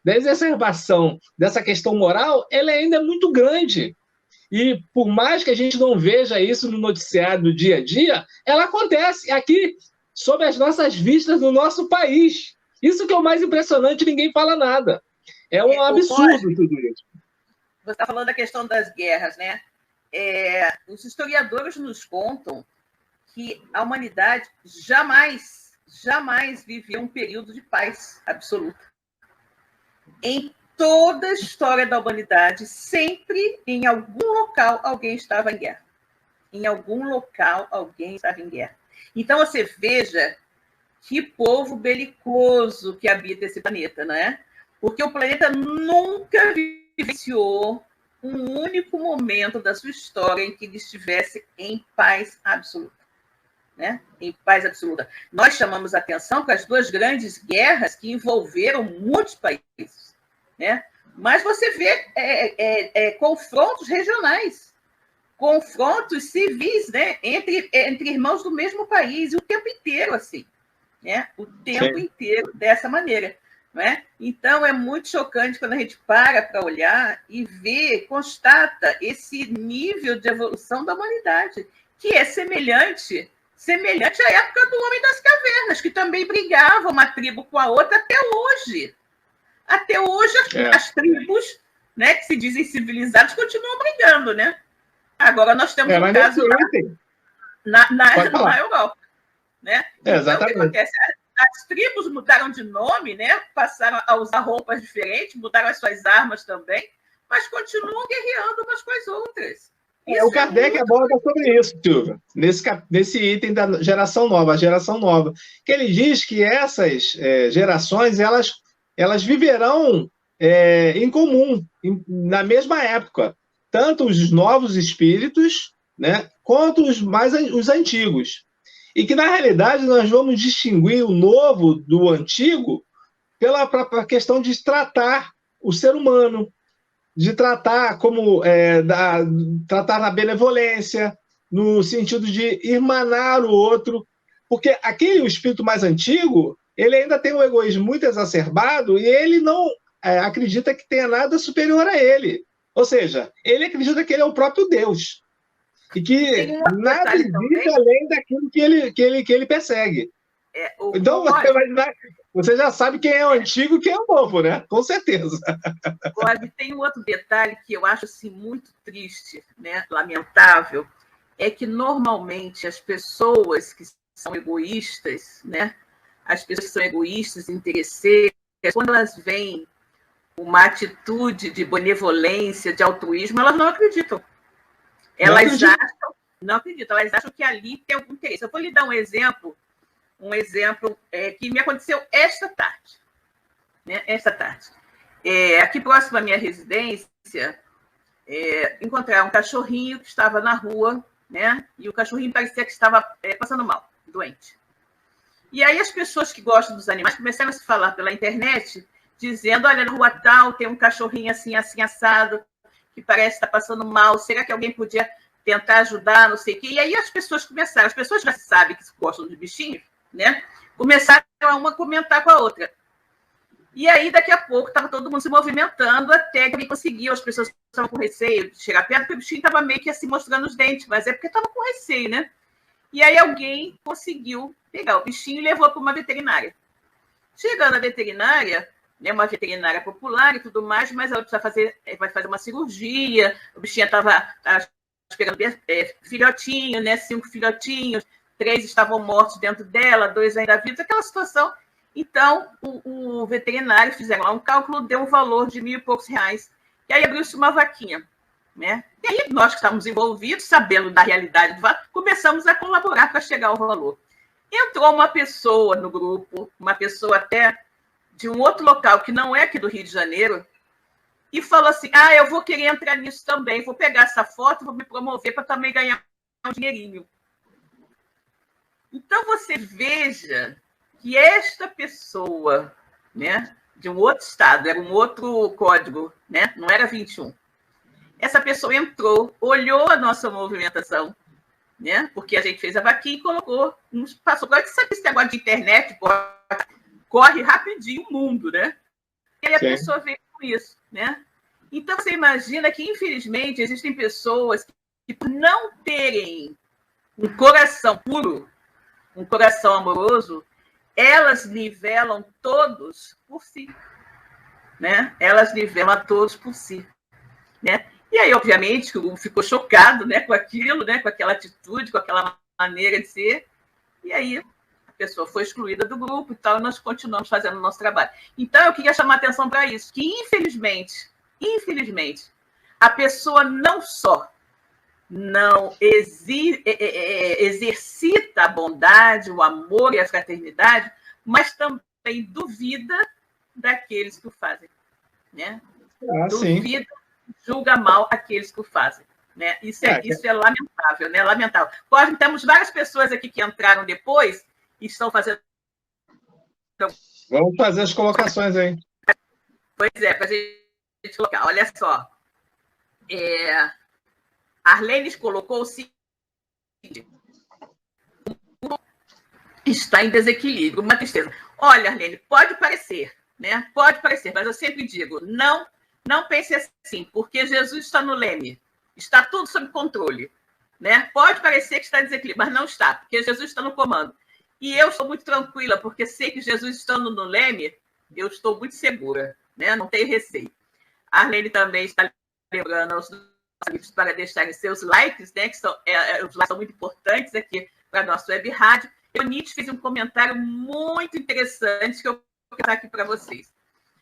da exacerbação dessa questão moral, ela ainda é muito grande. E por mais que a gente não veja isso no noticiário do dia a dia, ela acontece aqui, sob as nossas vistas no nosso país. Isso que é o mais impressionante, ninguém fala nada. É um absurdo tudo isso.
Você está falando da questão das guerras, né? Os historiadores nos contam que a humanidade jamais viveu um período de paz absoluta. Em toda a história da humanidade, sempre em algum local alguém estava em guerra. Em algum local alguém estava em guerra. Então você veja que povo belicoso que habita esse planeta, não é? Porque o planeta nunca vivenciou um único momento da sua história em que ele estivesse em paz absoluta. Né? Em paz absoluta. Nós chamamos a atenção para as duas grandes guerras que envolveram muitos países. Né? Mas você vê confrontos regionais, confrontos civis, né? entre irmãos do mesmo país, e o tempo inteiro assim. Né? O tempo inteiro dessa maneira. Não é? Então, é muito chocante quando a gente para olhar e vê, constata esse nível de evolução da humanidade, que é semelhante à época do Homem das Cavernas, que também brigava uma tribo com a outra até hoje. Até hoje, as tribos, né, que se dizem civilizadas continuam brigando. Né? Agora, nós temos um caso na Europa. Né?
Exatamente.
Então, o que acontece? As tribos mudaram de nome, né? Passaram a usar roupas diferentes, mudaram as suas armas também, mas continuam guerreando umas com as outras.
O Kardec aborda sobre isso, Silvia, nesse item da geração nova, a geração nova, que ele diz que essas gerações, elas viverão em comum, na mesma época, tanto os novos espíritos, né, quanto os antigos. E que, na realidade, nós vamos distinguir o novo do antigo pela questão de tratar o ser humano, de tratar tratar na benevolência, no sentido de irmanar o outro, porque o espírito mais antigo, ele ainda tem um egoísmo muito exacerbado e ele não acredita que tenha nada superior a ele. Ou seja, ele acredita que ele é o próprio Deus e que nada existe além daquilo que ele persegue. Então, você já sabe quem é o antigo e quem é o novo, né? Com certeza.
Olha, tem um outro detalhe que eu acho assim, muito triste, né? Lamentável, é que normalmente as pessoas que são egoístas, né? As pessoas que são egoístas, interesseiras, quando elas veem uma atitude de benevolência, de altruísmo, elas não acreditam. Elas acham que ali tem algum interesse. Eu vou lhe dar um exemplo que me aconteceu esta tarde. Né? Esta tarde. Aqui próximo à minha residência, encontrei um cachorrinho que estava na rua, né? E o cachorrinho parecia que estava passando mal, doente. E aí as pessoas que gostam dos animais começaram a se falar pela internet, dizendo, olha, na rua tal tem um cachorrinho assim, assim, assado, que parece estar passando mal, será que alguém podia tentar ajudar, não sei o quê? E aí as pessoas já sabem que gostam de bichinhos, né? Começaram uma a comentar com a outra. E aí, daqui a pouco, estava todo mundo se movimentando até que alguém conseguiu, as pessoas estavam com receio de chegar perto, porque o bichinho estava meio que assim mostrando os dentes, mas é porque estava com receio, né? E aí alguém conseguiu pegar o bichinho e levou para uma veterinária. Chegando na veterinária, né, uma veterinária popular e tudo mais, mas ela vai fazer uma cirurgia, o bichinho estava esperando filhotinho, né, 5 filhotinhos, 3 estavam mortos dentro dela, 2 ainda vivos, aquela situação. Então, o veterinário fizeram lá um cálculo, deu um valor de R$1.000 e poucos, e aí abriu-se uma vaquinha. Né? E aí, nós que estávamos envolvidos, sabendo da realidade do valor, começamos a colaborar para chegar ao valor. Entrou uma pessoa no grupo, uma pessoa até de um outro local, que não é aqui do Rio de Janeiro, e falou assim, eu vou querer entrar nisso também, vou pegar essa foto, vou me promover para também ganhar um dinheirinho. Então, você veja que esta pessoa, né, de um outro estado, era um outro código, né, não era 21. Essa pessoa entrou, olhou a nossa movimentação, né, porque a gente fez a vaquinha e colocou, passou. Agora, você sabe esse negócio de internet, corre rapidinho o mundo, né? E aí a pessoa veio com isso, né? Então, você imagina que, infelizmente, existem pessoas que, por não terem um coração puro, um coração amoroso, elas nivelam todos por si, né? Elas nivelam a todos por si, né? E aí, obviamente, o grupo ficou chocado, né, com aquilo, né, com aquela atitude, com aquela maneira de ser, e aí a pessoa foi excluída do grupo e tal, e nós continuamos fazendo o nosso trabalho. Então, eu queria chamar a atenção para isso, que, infelizmente, a pessoa não só não exercita a bondade, o amor e a fraternidade, mas também duvida daqueles que o fazem, né? Duvida, julga mal aqueles que o fazem, né? Isso é lamentável, né? Lamentável. Temos várias pessoas aqui que entraram depois e estão fazendo...
Vamos fazer as colocações aí.
Pois é, para a gente colocar. Olha só. Arlene colocou o seguinte: está em desequilíbrio, uma tristeza. Olha, Arlene, pode parecer, né? Pode parecer, mas eu sempre digo, não pense assim, porque Jesus está no leme, está tudo sob controle, né? Pode parecer que está em desequilíbrio, mas não está, porque Jesus está no comando. E eu estou muito tranquila, porque sei que Jesus estando no leme, eu estou muito segura, né? Não tenho receio. A Arlene também está lembrando aos amigos para deixarem seus likes, né? Que os likes são muito importantes aqui para a nossa web rádio. A Eronite fez um comentário muito interessante que eu vou colocar aqui para vocês.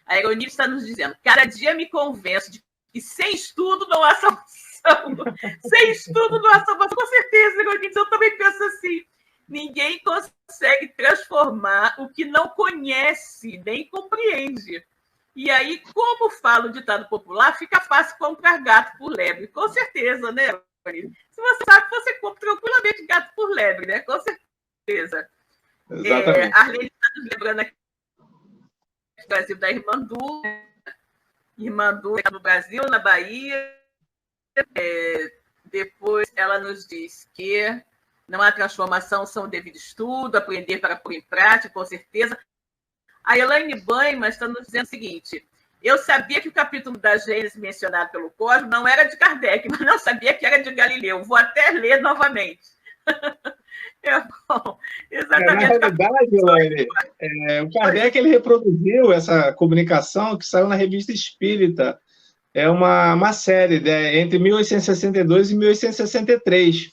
A Eronite está nos dizendo: cada dia me convenço de que sem estudo não há salvação. Sem estudo, nossa, mas com certeza, eu também penso assim. Ninguém consegue transformar o que não conhece, nem compreende. E aí, como fala o ditado popular, fica fácil comprar gato por lebre. Com certeza, né, Maria? Se você sabe, você compra tranquilamente gato por lebre, né? Com certeza.
Exatamente.
Arlene está nos lembrando aqui do Brasil da Irmandu. Irmandu no Brasil, na Bahia. Depois ela nos diz que não há transformação sem o devido estudo, aprender para pôr em prática, com certeza. A Elaine Banhma está nos dizendo o seguinte: eu sabia que o capítulo da Gênesis mencionado pelo Cosmo não era de Kardec, mas não sabia que era de Galileu. Vou até ler novamente.
Bom, exatamente. Na realidade, Elaine, o Kardec ele reproduziu essa comunicação que saiu na Revista Espírita. É uma série entre 1862 e 1863.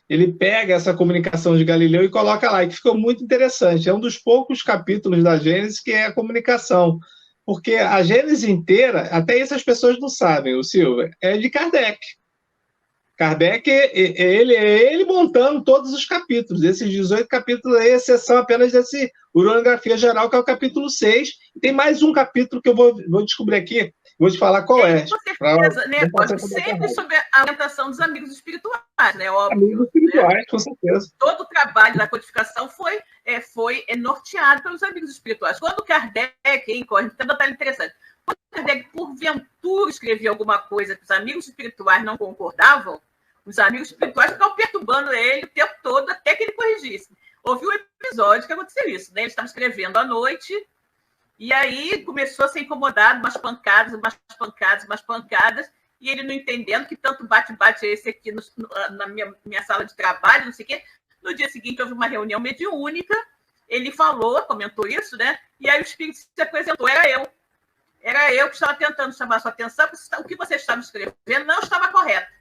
Ele pega essa comunicação de Galileu e coloca lá, que ficou muito interessante. É um dos poucos capítulos da Gênesis que é a comunicação. Porque a Gênesis inteira, até isso as pessoas não sabem, o Silva, é de Kardec. Kardec, ele montando todos os capítulos. Esses 18 capítulos aí, exceção apenas desse Uranografia Geral, que é o capítulo 6. E tem mais um capítulo que eu vou descobrir aqui, vou te falar qual é.
Com certeza, né, Cosmo? Sempre sobre a orientação dos amigos espirituais, né? Óbvio,
amigos espirituais,
né?
Com certeza.
Todo o trabalho da codificação foi norteado pelos amigos espirituais. Quando Kardec, tem um detalhe interessante, quando Kardec, porventura, escrevia alguma coisa que os amigos espirituais não concordavam, os amigos espirituais ficavam perturbando ele o tempo todo até que ele corrigisse. Houve um episódio que aconteceu isso, né? Ele estava escrevendo à noite e aí começou a ser incomodado, umas pancadas, e ele não entendendo que tanto bate-bate é esse aqui na minha sala de trabalho, não sei o quê. No dia seguinte houve uma reunião mediúnica, ele comentou isso, né? E aí o espírito se apresentou, era eu que estava tentando chamar a sua atenção, porque o que você estava escrevendo não estava correto.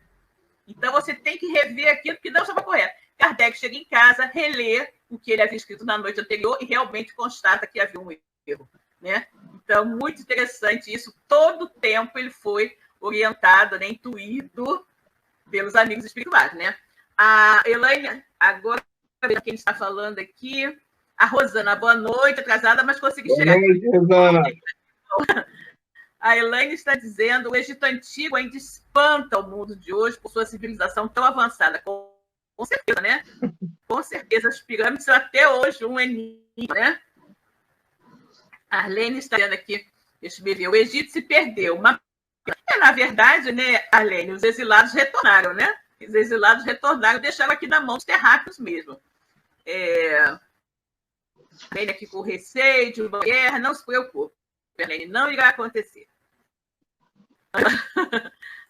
Então, você tem que rever aquilo que não estava correto. Kardec chega em casa, relê o que ele havia escrito na noite anterior e realmente constata que havia um erro, né? Então, muito interessante isso. Todo o tempo ele foi orientado, né, intuído pelos amigos espirituais, né? A Elaine, agora, quem está falando aqui, a Rosana, boa noite, atrasada, mas consegui chegar.
Boa noite, Rosana.
A Elaine está dizendo que o Egito Antigo ainda espanta o mundo de hoje por sua civilização tão avançada. Com certeza, né? Com certeza, as pirâmides são até hoje um enigma, né? A Arlene está dizendo aqui, deixa eu ver, o Egito se perdeu. Na verdade, né, Arlene, os exilados retornaram, né? Os exilados retornaram e deixaram aqui na mão dos terráqueos mesmo. Arlene aqui com receio de uma guerra, não se preocupe. Arlene, não irá acontecer.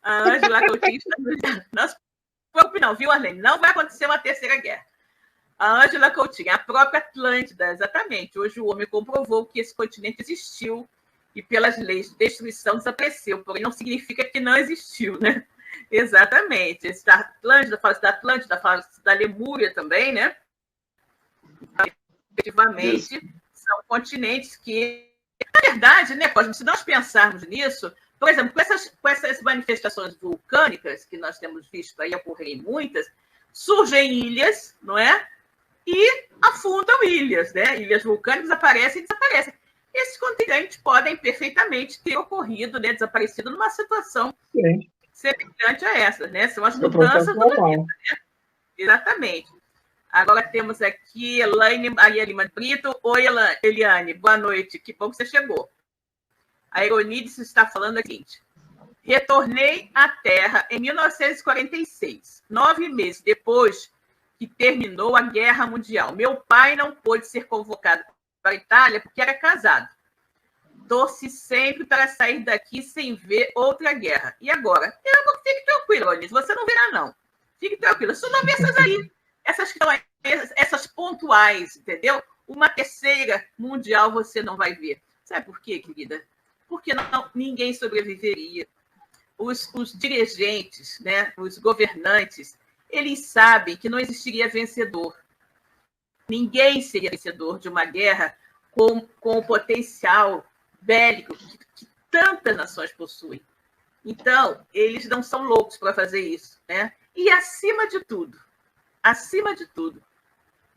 A Ângela Coutinho está dizendo, não se preocupe não, viu, Arlene? Não vai acontecer uma terceira guerra. A Ângela Coutinho, a própria Atlântida, exatamente. Hoje o homem comprovou que esse continente existiu e pelas leis de destruição desapareceu, porém não significa que não existiu, né? Exatamente. Esse da Atlântida, fala-se da Atlântida, fala-se da Lemúria também, né? Efetivamente, são continentes que, na verdade, né, Cosmo, se nós pensarmos nisso, por exemplo, com essas manifestações vulcânicas que nós temos visto aí ocorrerem muitas, surgem ilhas, não é? E afundam ilhas, né? Ilhas vulcânicas aparecem e desaparecem. Esses continentes podem perfeitamente ter ocorrido, né, desaparecido numa situação semelhante a essa, né? São as mudanças do planeta, né? Exatamente. Agora temos aqui Elaine Maria Lima Brito. Oi, Eliane, boa noite. Que bom que você chegou. A Eronides está falando o seguinte: retornei à Terra em 1946, 9 meses depois que terminou a Guerra Mundial. Meu pai não pôde ser convocado para a Itália porque era casado. Torci sempre para sair daqui sem ver outra guerra. E agora? Fique tranquilo, Eronides, você não verá, não. Fique tranquilo. Só não vê essas aí. Essas que estão aí, essas pontuais, entendeu? Uma terceira mundial você não vai ver. Sabe por quê, querida? Porque ninguém sobreviveria. Os dirigentes, né, os governantes, eles sabem que não existiria vencedor. Ninguém seria vencedor de uma guerra com o potencial bélico que tantas nações possuem. Então, eles não são loucos para fazer isso, né? E acima de tudo,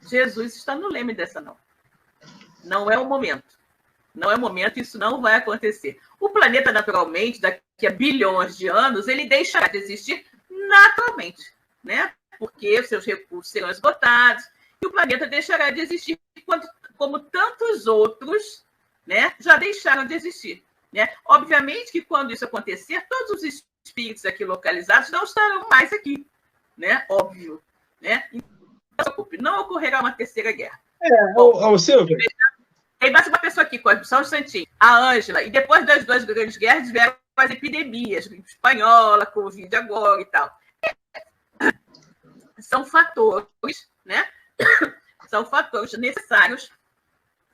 Jesus está no leme dessa não. Não é o momento. Não é o momento, isso não vai acontecer. O planeta, naturalmente, daqui a bilhões de anos, ele deixará de existir naturalmente, né? Porque os seus recursos serão esgotados e o planeta deixará de existir como tantos outros, né, já deixaram de existir. Né? Obviamente que quando isso acontecer, todos os espíritos aqui localizados não estarão mais aqui. Né? Óbvio. Né? Então, não ocorrerá uma terceira guerra.
Silvia.
Tem mais uma pessoa aqui, só um instantinho. A Ângela. E depois das duas grandes guerras, vieram as epidemias, gripe espanhola, Covid agora e tal. São fatores, né? São fatores necessários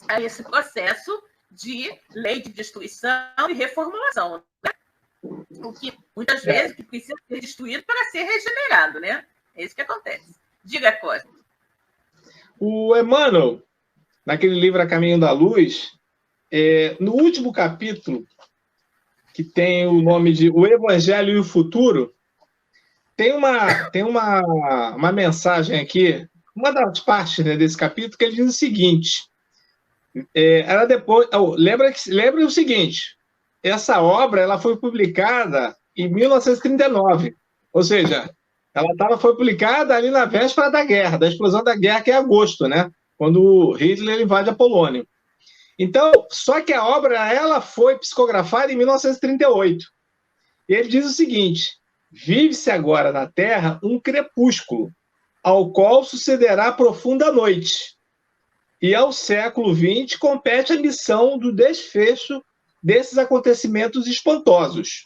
a esse processo de lei de destruição e reformulação. Né? O que, muitas vezes, que precisa ser destruído para ser regenerado, né? É isso que acontece. Diga, Costa.
O Emmanuel, naquele livro A Caminho da Luz, no último capítulo, que tem o nome de O Evangelho e o Futuro, tem uma mensagem aqui, uma das partes, né, desse capítulo, que ele diz o seguinte, ela depois, lembra o seguinte, essa obra ela foi publicada em 1939, ou seja, ela foi publicada ali na véspera da guerra, da explosão da guerra, que é agosto, né? Quando Hitler invade a Polônia. Então, só que a obra ela foi psicografada em 1938. E ele diz o seguinte: vive-se agora na Terra um crepúsculo, ao qual sucederá profunda noite. E ao século XX compete a missão do desfecho desses acontecimentos espantosos.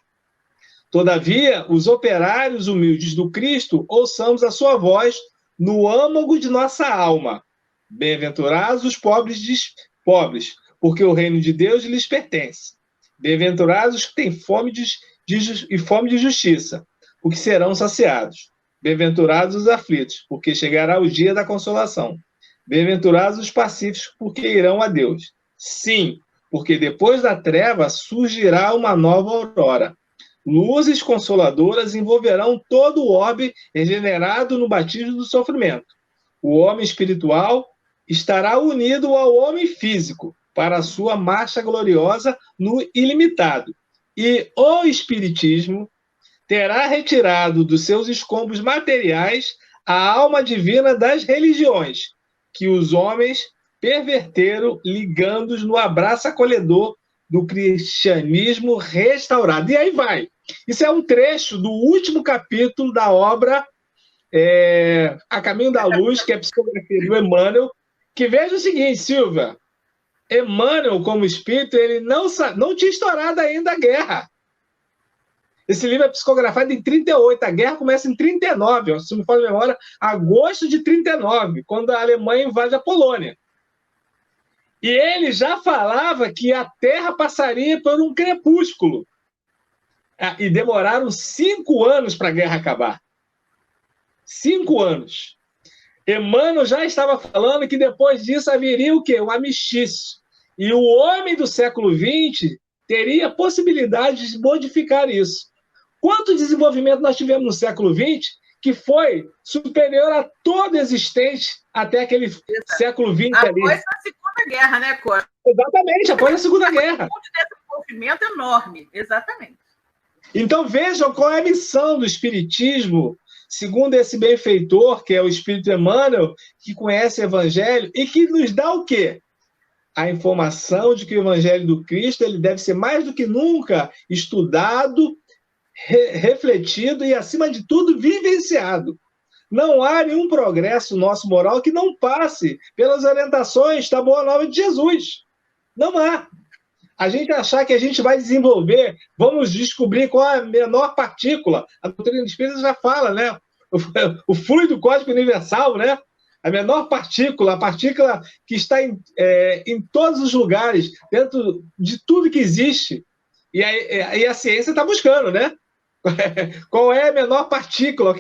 Todavia, os operários humildes do Cristo, ouçamos a sua voz no âmago de nossa alma. Bem-aventurados os pobres, porque o reino de Deus lhes pertence. Bem-aventurados os que têm fome de justiça, porque serão saciados. Bem-aventurados os aflitos, porque chegará o dia da consolação. Bem-aventurados os pacíficos, porque irão a Deus. Sim, porque depois da treva surgirá uma nova aurora. Luzes consoladoras envolverão todo o orbe regenerado no batismo do sofrimento. O homem espiritual estará unido ao homem físico para a sua marcha gloriosa no ilimitado. E o Espiritismo terá retirado dos seus escombros materiais a alma divina das religiões, que os homens perverteram, ligando-os no abraço acolhedor do cristianismo restaurado. E aí vai. Isso é um trecho do último capítulo da obra A Caminho da Luz, que é a psicografia do Emmanuel, que veja o seguinte, Silvia, Emmanuel, como espírito, ele não tinha estourado ainda a guerra. Esse livro é psicografado em 38, a guerra começa em 39, se não me falha a memória, agosto de 39, quando a Alemanha invade a Polônia. E ele já falava que a Terra passaria por um crepúsculo. E demoraram 5 anos para a guerra acabar. 5 anos. Emmanuel já estava falando que depois disso haveria o quê? O amistício. E o homem do século XX teria possibilidade de modificar isso. Quanto desenvolvimento nós tivemos no século XX que foi superior a todo existente até aquele século XX ali.
Após a Segunda Guerra, né, Costa?
Exatamente, após a Segunda Guerra.
Um desenvolvimento enorme, exatamente.
Então vejam qual é a missão do Espiritismo, segundo esse benfeitor, que é o Espírito Emmanuel, que conhece o Evangelho e que nos dá o quê? A informação de que o Evangelho do Cristo ele deve ser mais do que nunca estudado, refletido e, acima de tudo, vivenciado. Não há nenhum progresso nosso moral que não passe pelas orientações da Boa Nova de Jesus. Não há. A gente achar que a gente vai desenvolver, vamos descobrir qual é a menor partícula. A doutrina espírita já fala, né? O fluido cósmico universal, né? A menor partícula, a partícula que está em todos os lugares, dentro de tudo que existe. E a ciência está buscando, né? Qual é a menor partícula?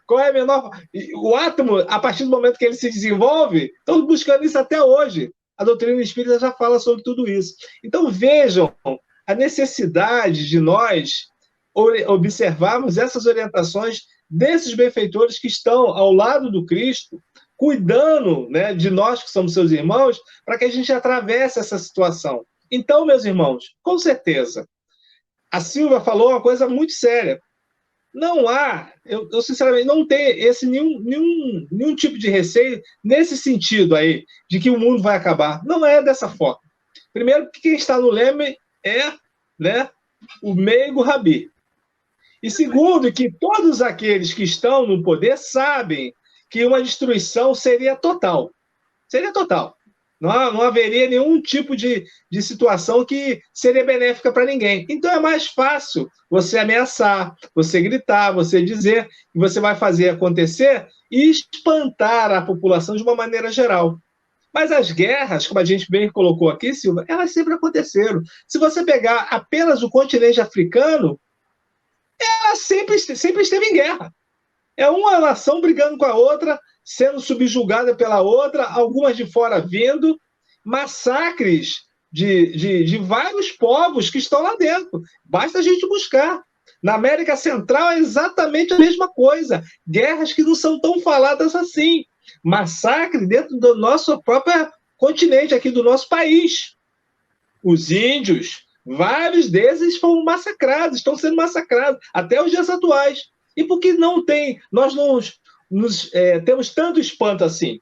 Qual é a menor... O átomo, a partir do momento que ele se desenvolve, estão buscando isso até hoje. A doutrina espírita já fala sobre tudo isso. Então, vejam a necessidade de nós observarmos essas orientações desses benfeitores que estão ao lado do Cristo, cuidando, né, de nós que somos seus irmãos, para que a gente atravesse essa situação. Então, meus irmãos, com certeza, a Silvia falou uma coisa muito séria. Não há, eu sinceramente não tenho nenhum tipo de receio nesse sentido aí, de que o mundo vai acabar. Não é dessa forma. Primeiro, que quem está no leme é, né, o meigo Rabi. E segundo, que todos aqueles que estão no poder sabem que uma destruição seria total. Seria total. Não haveria nenhum tipo de situação que seria benéfica para ninguém. Então é mais fácil você ameaçar, você gritar, você dizer que você vai fazer acontecer e espantar a população de uma maneira geral. Mas as guerras, como a gente bem colocou aqui, Silva, elas sempre aconteceram. Se você pegar apenas o continente africano, ela sempre esteve em guerra. É uma nação brigando com a outra, sendo subjugada pela outra, algumas de fora vindo, massacres de vários povos que estão lá dentro. Basta a gente buscar. Na América Central é exatamente a mesma coisa. Guerras que não são tão faladas assim. Massacre dentro do nosso próprio continente, aqui do nosso país. Os índios, vários deles foram massacrados, estão sendo massacrados, até os dias atuais. E por que não tem, nós não temos tanto espanto assim?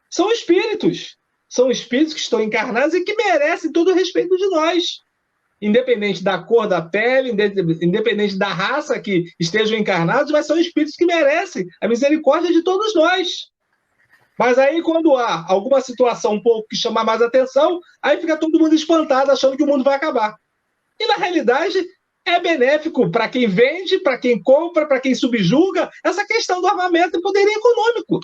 São espíritos que estão encarnados e que merecem todo o respeito de nós. Independente da cor da pele, independente da raça que estejam encarnados, mas são espíritos que merecem a misericórdia de todos nós. Mas aí, quando há alguma situação um pouco que chama mais atenção, aí fica todo mundo espantado, achando que o mundo vai acabar. E, na realidade, é benéfico para quem vende, para quem compra, para quem subjuga, essa questão do armamento e poderio econômico.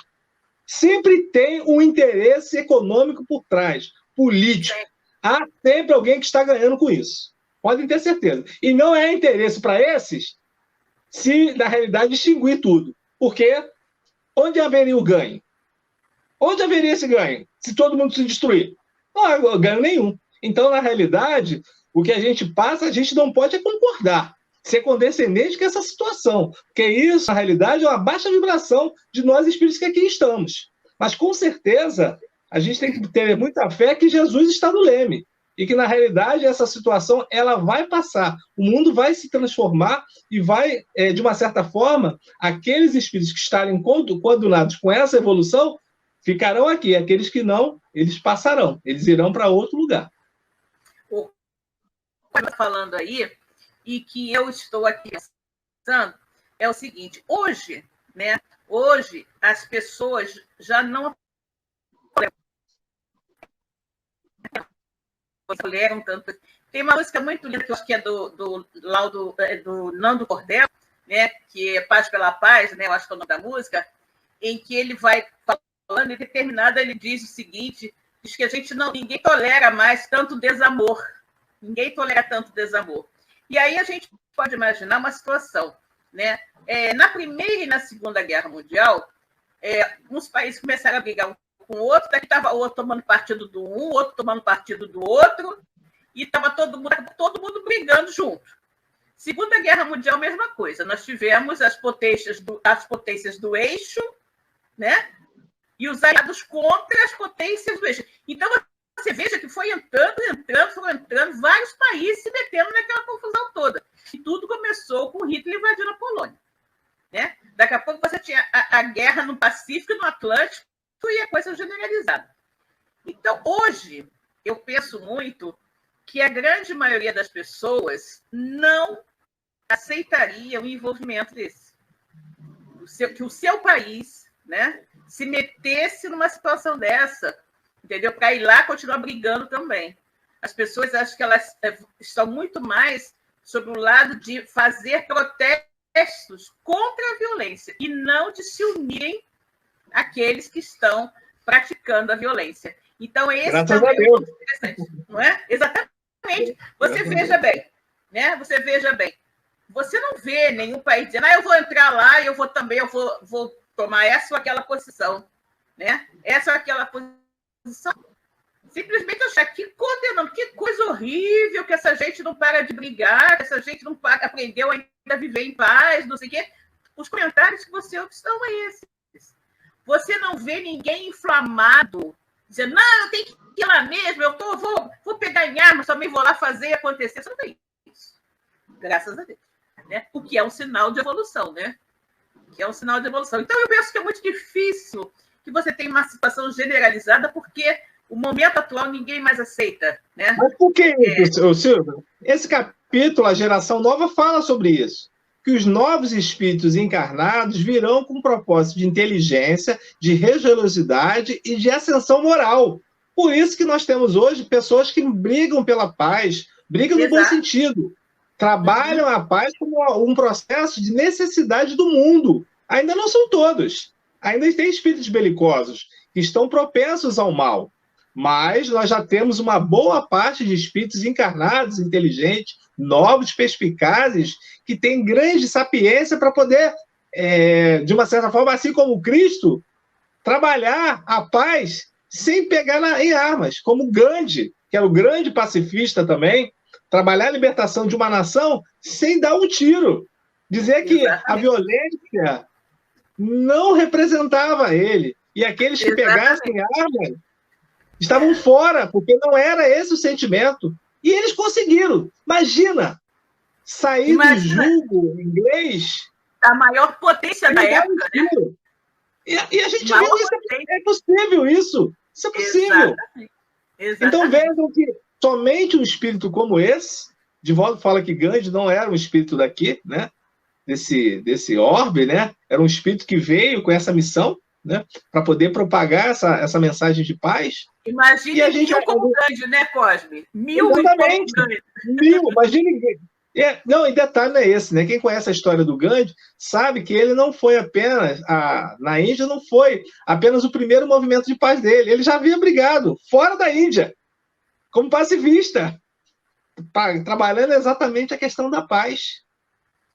Sempre tem um interesse econômico por trás, político. Há sempre alguém que está ganhando com isso. Podem ter certeza. E não é interesse para esses se, na realidade, extinguir tudo. Porque onde haveria o ganho? Onde haveria esse ganho? Se todo mundo se destruir? Não há ganho nenhum. Então, na realidade, o que a gente passa, a gente não pode concordar, ser condescendente com essa situação. Porque isso, na realidade, é uma baixa vibração de nós espíritos que aqui estamos. Mas, com certeza, a gente tem que ter muita fé que Jesus está no leme. E que, na realidade, essa situação ela vai passar. O mundo vai se transformar e vai, de uma certa forma, aqueles espíritos que estarem coordenados com essa evolução ficarão aqui. Aqueles que não, eles passarão. Eles irão para outro lugar.
Falando aí, e que eu estou aqui pensando, é o seguinte: hoje, né? Hoje, as pessoas já não toleram tanto. Tem uma música muito linda, que eu acho que é do Nando Cordel, né? Que é Paz pela Paz, né? Eu acho que é o nome da música, em que ele vai falando, e determinada ele diz o seguinte: diz que ninguém tolera mais tanto desamor. Ninguém tolera tanto desamor. E aí a gente pode imaginar uma situação, né? Na Primeira e na Segunda Guerra Mundial, uns países começaram a brigar um com o outro, daqui estava o outro tomando partido do um, o outro tomando partido do outro, e estava todo mundo brigando junto. Segunda Guerra Mundial, mesma coisa. Nós tivemos as potências do eixo, né? E os aliados contra as potências do eixo. Então, você veja que foram entrando, vários países se metendo naquela confusão toda. E tudo começou com Hitler invadindo a Polônia. Né? Daqui a pouco você tinha a guerra no Pacífico e no Atlântico e a coisa generalizada. Então, hoje, eu penso muito que a grande maioria das pessoas não aceitaria um envolvimento desse. Que o seu país, né, se metesse numa situação dessa, entendeu? Para ir lá continuar brigando também. As pessoas acham que elas estão muito mais sobre o lado de fazer protestos contra a violência e não de se unirem àqueles que estão praticando a violência. Então, esse também é muito interessante, não é? Exatamente. Você veja bem, né? Você veja bem. Você não vê nenhum país dizendo: eu vou entrar lá e eu vou tomar essa ou aquela posição, né? Essa ou aquela posição. Simplesmente achar que condenando, que coisa horrível, que essa gente não para de brigar, que essa gente não aprendeu ainda a viver em paz, não sei o quê. Os comentários que você ouve são esses. Você não vê ninguém inflamado, dizendo, não, eu tenho que ir lá mesmo, vou pegar em armas, também vou lá fazer acontecer. Você não tem isso. Graças a Deus. Né? O que é um sinal de evolução, né? O que é um sinal de evolução. Então, eu penso que é muito difícil que você tenha uma situação generalizada, porque o momento atual ninguém mais aceita. Né?
Mas por que isso, Silvio? Esse capítulo, a geração nova, fala sobre isso. Que os novos espíritos encarnados virão com um propósito de inteligência, de religiosidade e de ascensão moral. Por isso que nós temos hoje pessoas que brigam pela paz, brigam no bom sentido, trabalham a paz como um processo de necessidade do mundo. Ainda não são todos. Ainda tem espíritos belicosos que estão propensos ao mal. Mas nós já temos uma boa parte de espíritos encarnados, inteligentes, novos, perspicazes, que têm grande sapiência para poder, de uma certa forma, assim como Cristo, trabalhar a paz sem pegar em armas, como Gandhi, que era o grande pacifista também, trabalhar a libertação de uma nação sem dar um tiro. Dizer que a violência não representava ele. E aqueles que pegassem armas estavam fora, porque não era esse o sentimento. E eles conseguiram. Imagina, sair do jugo inglês...
A maior potência da época, né?
E a gente vê isso, é possível isso. Isso é possível. Exatamente. Então vejam que somente um espírito como esse, Divaldo fala que Gandhi não era um espírito daqui, né? Desse orbe, né? Era um espírito que veio com essa missão, né? Para poder propagar essa mensagem de paz.
Imagine e a gente como Gandhi, né, Cosme?
Exatamente. Mil, imagine. Não, e detalhe não é esse, né? Quem conhece a história do Gandhi sabe que ele não foi apenas, na Índia não foi apenas o primeiro movimento de paz dele. Ele já havia brigado fora da Índia, como pacifista, trabalhando exatamente a questão da paz.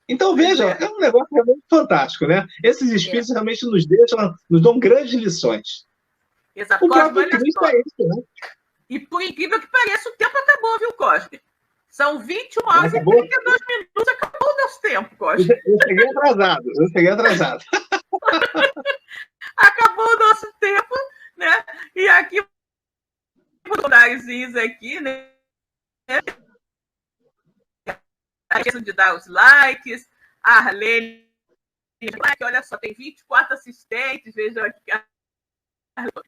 Então, veja, é um negócio realmente fantástico, né? Esses espíritos realmente nos dão grandes lições.
Exato.
O próprio Cristo é isso, né?
E por incrível que pareça, o tempo acabou, viu, Cosme? São 21 horas e 32 minutos, acabou o nosso tempo, Cosme.
Eu cheguei atrasado.
Acabou o nosso tempo, né? E aqui, os comentários aqui, né? A questão de dar os likes, a Arlene, olha só, tem 24 assistentes, vejam aqui,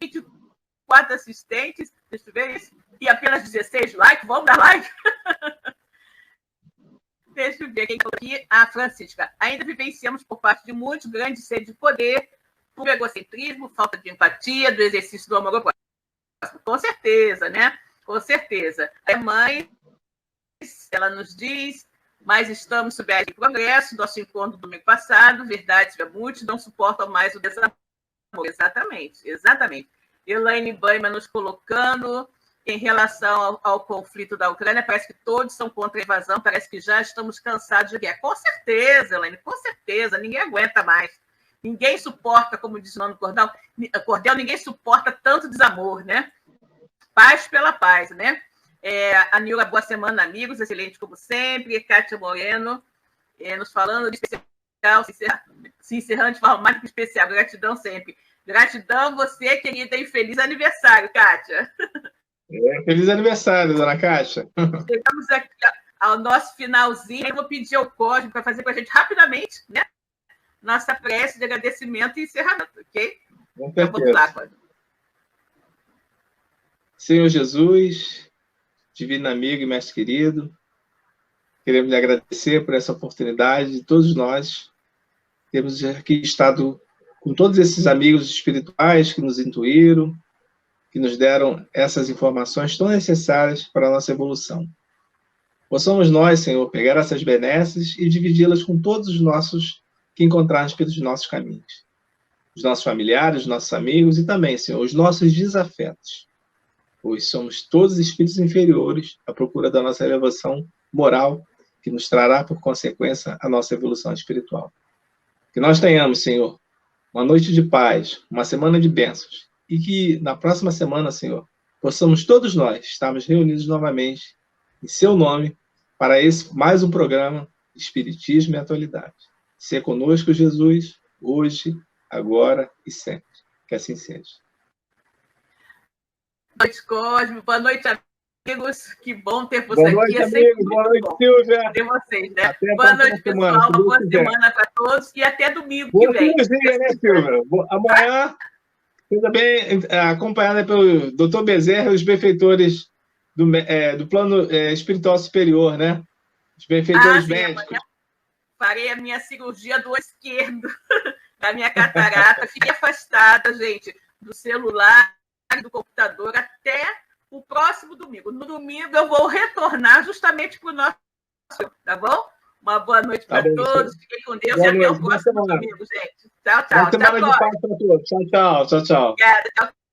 24 assistentes, deixa eu ver isso, e apenas 16 likes, vamos dar like? Deixa eu ver quem falou aqui, a Francisca. Ainda vivenciamos por parte de muitos grande sede de poder, por egocentrismo, falta de empatia, do exercício do amor próximo. Com certeza, né? Com certeza. A mãe, ela nos diz, mas estamos sob a progresso, nosso encontro do domingo passado, verdade, muitos não suportam mais o desamor. Exatamente. Elaine Baima nos colocando em relação ao conflito da Ucrânia, parece que todos são contra a invasão, parece que já estamos cansados de guerra. Com certeza, Elaine, com certeza, ninguém aguenta mais. Ninguém suporta, como diz o nome do Cordel, ninguém suporta tanto desamor, né? Paz pela paz, né? A Nilda, boa semana, amigos, excelente como sempre. Kátia Moreno, nos falando de especial, se encerrando de forma mais que especial. Gratidão sempre. Gratidão você, querida, e feliz aniversário, Kátia.
Feliz aniversário, dona Kátia.
Chegamos aqui ao nosso finalzinho. Eu vou pedir ao Cosme para fazer com a gente rapidamente, né? Nossa prece de agradecimento e encerramento, ok? Então, vamos lá, Cosme.
Senhor Jesus, divino amigo e mestre querido, queremos lhe agradecer por essa oportunidade de todos nós. Temos aqui estado com todos esses amigos espirituais que nos intuíram, que nos deram essas informações tão necessárias para a nossa evolução. Possamos nós, Senhor, pegar essas benesses e dividi-las com todos os nossos que encontrarmos pelos nossos caminhos. Os nossos familiares, os nossos amigos e também, Senhor, os nossos desafetos. Pois somos todos espíritos inferiores à procura da nossa elevação moral, que nos trará, por consequência, a nossa evolução espiritual. Que nós tenhamos, Senhor, uma noite de paz, uma semana de bênçãos, e que na próxima semana, Senhor, possamos todos nós estarmos reunidos novamente em seu nome para mais um programa Espiritismo e Atualidade. Se conosco, Jesus, hoje, agora e sempre. Que assim seja.
Boa noite, Cosme. Boa noite, amigos. Que bom ter você aqui.
Boa noite, amigos. Boa noite, Silvia.
Ter vocês, né?
Até
boa noite,
semana,
pessoal. Uma boa semana para todos e até domingo que vem.
Dia, né, Silvia? Amanhã, também acompanhada pelo Dr. Bezerra e os benfeitores do plano espiritual superior, né? Os benfeitores médicos.
Farei a minha cirurgia do olho esquerdo, da minha catarata. Fiquei afastada, gente, do celular, do computador, até o próximo domingo. No domingo eu vou retornar justamente para o nosso... Tá bom? Uma boa noite para todos. Fiquem com Deus e até o próximo domingo, gente. Tchau, tchau.
Boa semana de paz para todos. Tchau, tchau. Tchau, tchau.
Obrigada. Tchau.